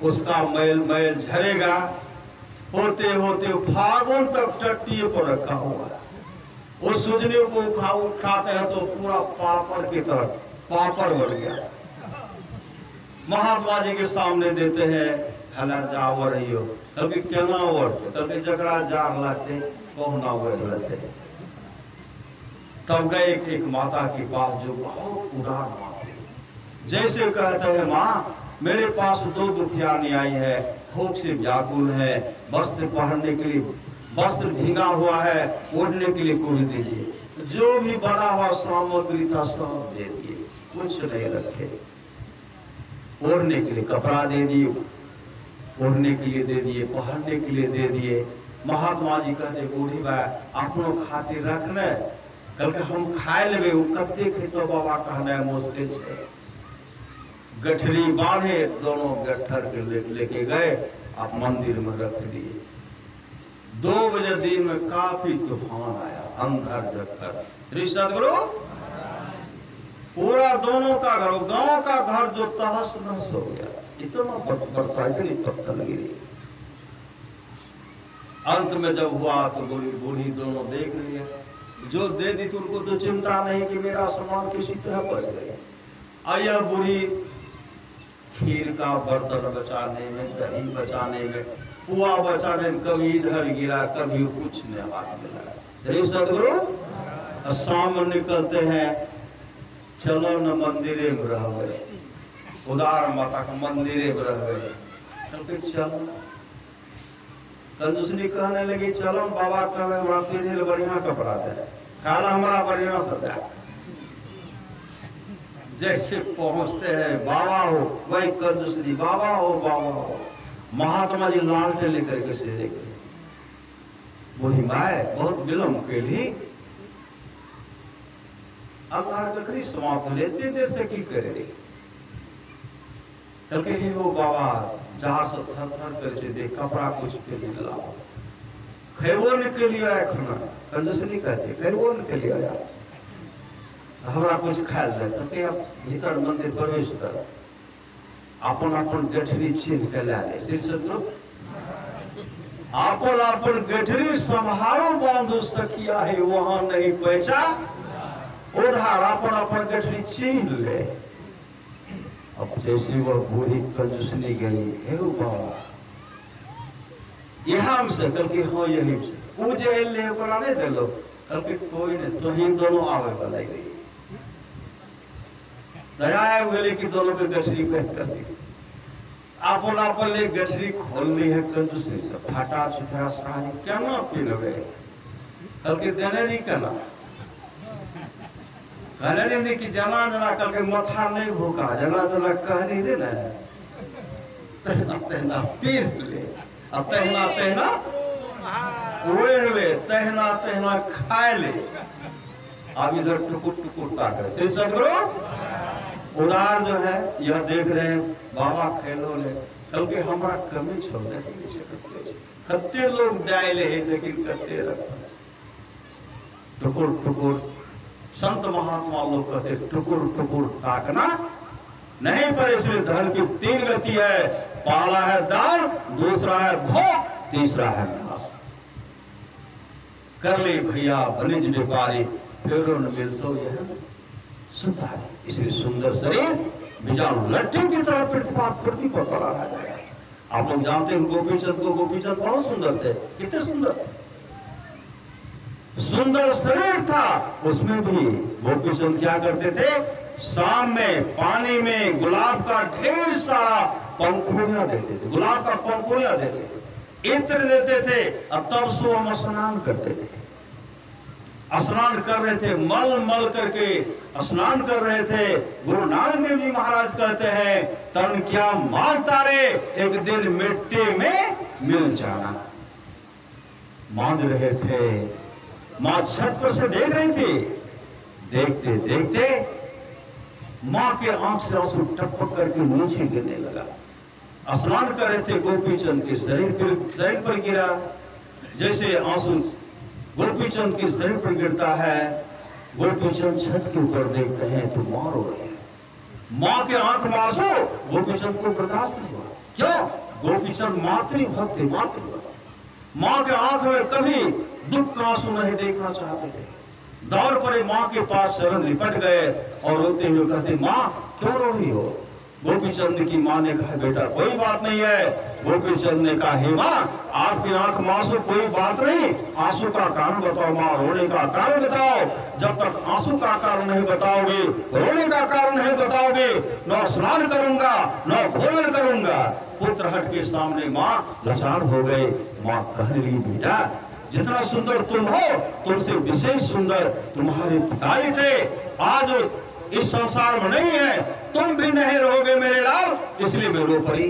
उसका मैल मैल झरेगा। होते होते फागुन तक टट्टी पर रखा हुआ है, उस सूजने को उठाते हैं तो पूरा पापड़ की तरह पापड़ बन गया। महात्मा जी के सामने देते हैं, हला जावर रहियो, कभी केना ओढ़ते, कभी जगरा जार लाते पहुना ओढ़ लेते। तब गए एक माता के पास जो बहुत उदार माँ थे, जैसे कहते हैं माँ मेरे पास 2 दुखियानी आई है, भूख से व्याकुल है, वस्त्र पहनने के लिए वस्त्र भीगा हुआ है, ओढ़ने के लिए कोई दीजिए। जो भी बना हुआ सामग्री था सब दे दिए, कुछ नहीं रखे। ओढ़ने के लिए कपड़ा दे दिए, ओढ़ने के लिए दे दिए, पहनने के लिए दे दिए। महात्मा जी कहते बूढ़ी बा अपनो खातिर रखने, कल के हम खाए लेबे वो कते खेतो बाबा कहना मुश्किल है। गठरी बांधे, दोनों गठर के लेके गए, आप मंदिर में रख दिए। 2 बजे दिन में काफी तूफान आया, अंधर जकर सदगुरु पूरा दोनों का घर, गांव का घर जो तहस नहस हो गया। इतना बरसा, इतनी पत्थर गिरी। अंत में जब हुआ तो बूढ़ी दोनों देख रही है, जो दे दी तो उनको तो चिंता नहीं कि मेरा सामान किसी तरह बच गया। आया बूढ़ी खीर का बर्तन बचाने में, दही बचाने में, पुआ बचाने में, कभी इधर गिरा कभी कुछ नहीं हाथ मिला। सदगुरु शाम निकलते हैं, चलो न मंदिरे में रह गए, उदार माता का मंदिरे में रह गए। तो चलो कंजूसनी कहने लगी, चलो बाबा कहे बड़ा पीढ़ी बढ़िया कपड़ा दे, खाला हमारा बढ़िया सदा। जैसे पहुंचते हैं बाबा हो, वही कंजूसनी बाबा हो बाबा हो। महात्मा जी लालटेन लेकर के से देख रहे, बूढ़ी माए बहुत विलम्ब के लिए अल्लाह ककरी समाप्त लेते देर से की करे। कल के हे हो बाबा जहां से थर थर करके देख कपड़ा कुछ के लिए लाओ, खेवो निकल लिया है खाना। कंजूसनी कहते खेवो निकल लिया यार, हमरा कुछ खायल दे। तो के भीतर मंदिर प्रवेश कर, अपन अपन गठरी छीन के ला ले। शीर्षक लो अपन अपन गठरी संभारो बांधो सखिया है वहां नहीं पहचा उधार, अपन अपन गठरी छीन ले। अब जैसे वह बूढ़ी कंजूसनी गई, हे बाबा यहाँ से कल के हाँ यही से पूजे ले ओकरा नहीं दे लो, कल के कोई नहीं, तो ही दोनों आवे वाला ही दया हुए कि दोनों के गठरी पहन कर दी। अपन अपन ले गठरी खोल ली है कंजूसनी, तो फाटा सुथरा साड़ी क्या ना पहनवे, कल के देने नहीं करना कहने नहीं कि जना जना कल के माथा नहीं भूखा, जना जना कहनी रे ना तहना तहना पीर ले, अब तहना तहना ओढ़ ले, तहना तहना खाए ले। अब इधर टुकुर टुकुर ताक रहे। श्री सदगुरु उदार जो है यह देख रहे हैं, बाबा खेलो ले, कल के हमारा कमी छोड़ दे, कत्ते लोग दाय ले लेकिन कत्ते रख टुकुर टुकुर। संत महात्मा लोग कहते टुकुर टुकुर ताकना नहीं, पर इसलिए धन की 3 गति है, पहला है दान, दूसरा है भोग, तीसरा है नाश। कर ले भैया बनिज व्यापारी, फिर उन मिल तो यह सुनता है। इसलिए सुंदर शरीर बीजाणु लट्ठी की तरह पृथ्वी पर पड़ा रह जाएगा। आप लोग जानते हैं गोपीचंद को, गोपीचंद बहुत सुंदर थे, कितने सुंदर थे, सुंदर शरीर था, उसमें भी गोपीचंद क्या करते थे, शाम में पानी में गुलाब का ढेर सारा पंखुड़ियां देते थे, गुलाब का पंखुड़ियां देते थे, इत्र देते थे, और तब सुबह स्नान करते थे। स्नान कर रहे थे, मल मल करके स्नान कर रहे थे। गुरु नानक देव जी महाराज कहते हैं, तन क्या माल तारे, एक दिन मिट्टी में मिल जाना। मांझ रहे थे, मां छत पर से देख रही थी, देखते देखते मां के आंख से आंसू टपक करके नीचे गिरने लगा। स्नान कर रहे थे, गोपीचंद के शरीर पर गिरा। जैसे आंसू गोपीचंद के शरीर पर गिरता है, गोपीचंद छत के ऊपर देखते हैं तो मां रो रहे हैं। मां के आंख में आंसू गोपीचंद को बर्दाश्त नहीं हुआ। क्यों? गोपीचंद मातृभक्त थे, मातृभक्त। मां के आंख में कभी दुख का आंसू नहीं देखना चाहते थे। दौड़ पड़े मां के पास, शरण लिपट गए और रोते हुए कहते, मां क्यों रो रही हो? गोपीचंद की मां ने कहा, बेटा कोई बात नहीं है। गोपीचंद ने कहा, हे मां, आपकी आंख में आंसू कोई बात नहीं, आंसू का कारण बताओ मां, रोने का कारण बताओ। जब तक आंसू का कारण नहीं बताओगे, रोने का कारण नहीं बताओगे, न स्नान करूंगा न भोजन करूंगा। पुत्र हट के सामने मां लाचार हो गए। मां कहने लगी, बेटा जितना सुंदर तुम हो, तुमसे विशेष सुंदर तुम्हारे पिताजी थे, आज इस संसार में नहीं है, तुम भी नहीं रहोगे मेरे लाल, इसलिए मैं रो पड़ी।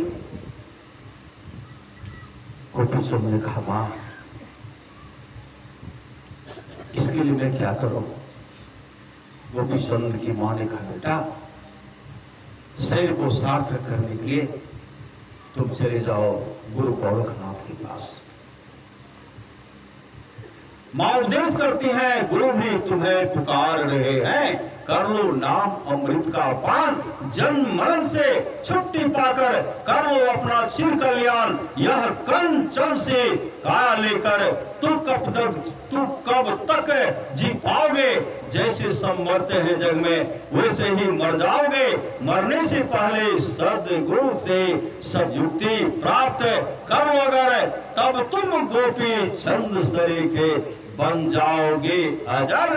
गोपीचंद ने कहा, मां इसके लिए मैं क्या करूं? गोपीचंद की मां ने कहा, बेटा शरीर को सार्थक करने के लिए तुम चले जाओ गुरु गोरखनाथ के पास। मां उपदेश करती हैं, गुरु भी तुम्हें पुकार रहे हैं, कर लो नाम अमृत का पान, जन्म मरण से छुट्टी पाकर कर लो अपना चिर कल्याण। यह कंचन से काया लेकर तू कब तक जी पाओगे? जैसे सब मरते हैं जग में, वैसे ही मर जाओगे। मरने से पहले सद्गुरु से सद्युक्ति प्राप्त करो अगर, तब तुम गोपी चंद सरी के बन जाओगे अजर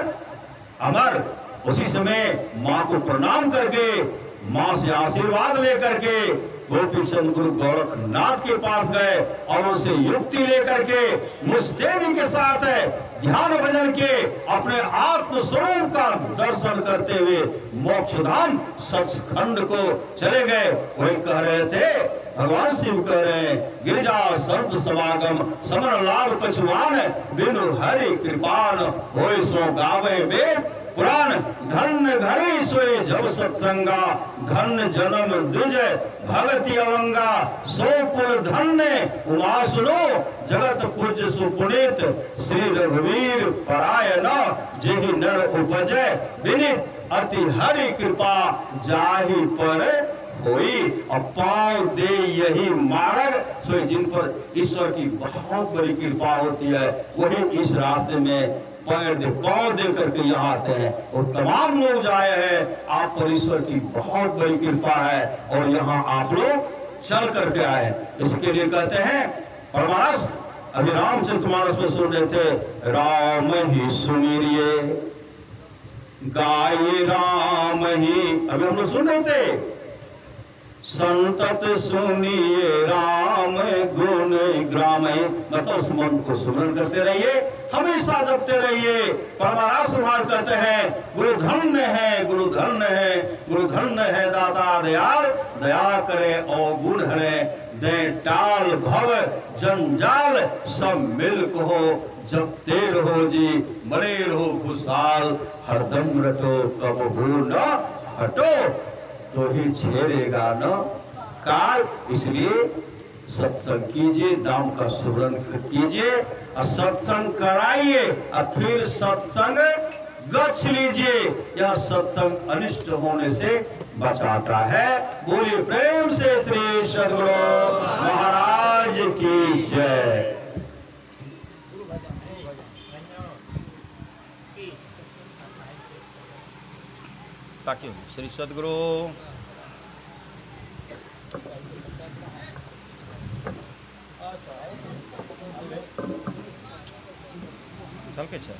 अमर। उसी समय मां को प्रणाम करके, मां से आशीर्वाद लेकर के गोपीचंद गुरु गोरखनाथ के पास गए और उनसे युक्ति लेकर के मुस्तैदी के साथ ध्यान भजन के अपने आत्म स्वरूप का दर्शन करते हुए मोक्षधाम सचखंड को चले गए। वही कह रहे थे, भगवान शिव कह रहे हैं, गिरिजा संत समागम समर लाभ कछुआन, बिनु हरि कृपान होय सो गावे वेद पुराण। धन्य घरी सोए जब सत्संगा, धन्य जन्म द्विज भगति अवंगा। सो कुल धन्य उमा सुनो, जगत पूज्य सुपुनीत, श्री रघुवीर परायण, जेहि नर उपजय विनित, अति हरि कृपा जाहि पर होई। और पांव दे यही मार्ग, सो जिन पर ईश्वर की बहुत बड़ी कृपा होती है, वही इस रास्ते में पैर दे पांव दे करके यहाँ आते हैं। और तमाम लोग जो आए हैं, आप पर ईश्वर की बहुत बड़ी कृपा है और यहाँ आप लोग चल करके आए। इसके लिए कहते हैं परमारस, अभी रामचरितमानस में सुन रहे थे, राम ही सुमिरिये गाये राम ही, अभी हम लोग सुन रहे थे, संतत सुनिए राम गुण ग्राम। मतलब उस मंत्र को सुमरण करते रहिए, हमेशा जपते रहिए। परमारास महाराज कहते हैं, गुरु धन्य है, गुरु धन्य है, गुरु धन्य है दाता दयाल, दया करे और गुण हरे, दे टाल भव जंजाल, सब मिल कहो जपते रहो जी, मरे रहो खुशहाल, हरदम रटो कब हो न हटो, तो ही छेड़ेगा न काल। इसलिए सत्संग कीजिए, नाम का सुमरण कीजिए और सत्संग कराइए और फिर सत्संग गच्छ लीजिए। यह सत्संग अनिष्ट होने से बचाता है। बोलिए प्रेम से श्री सद्गुरु महाराज की जय। ताकि श्री सदगुरु चल के छै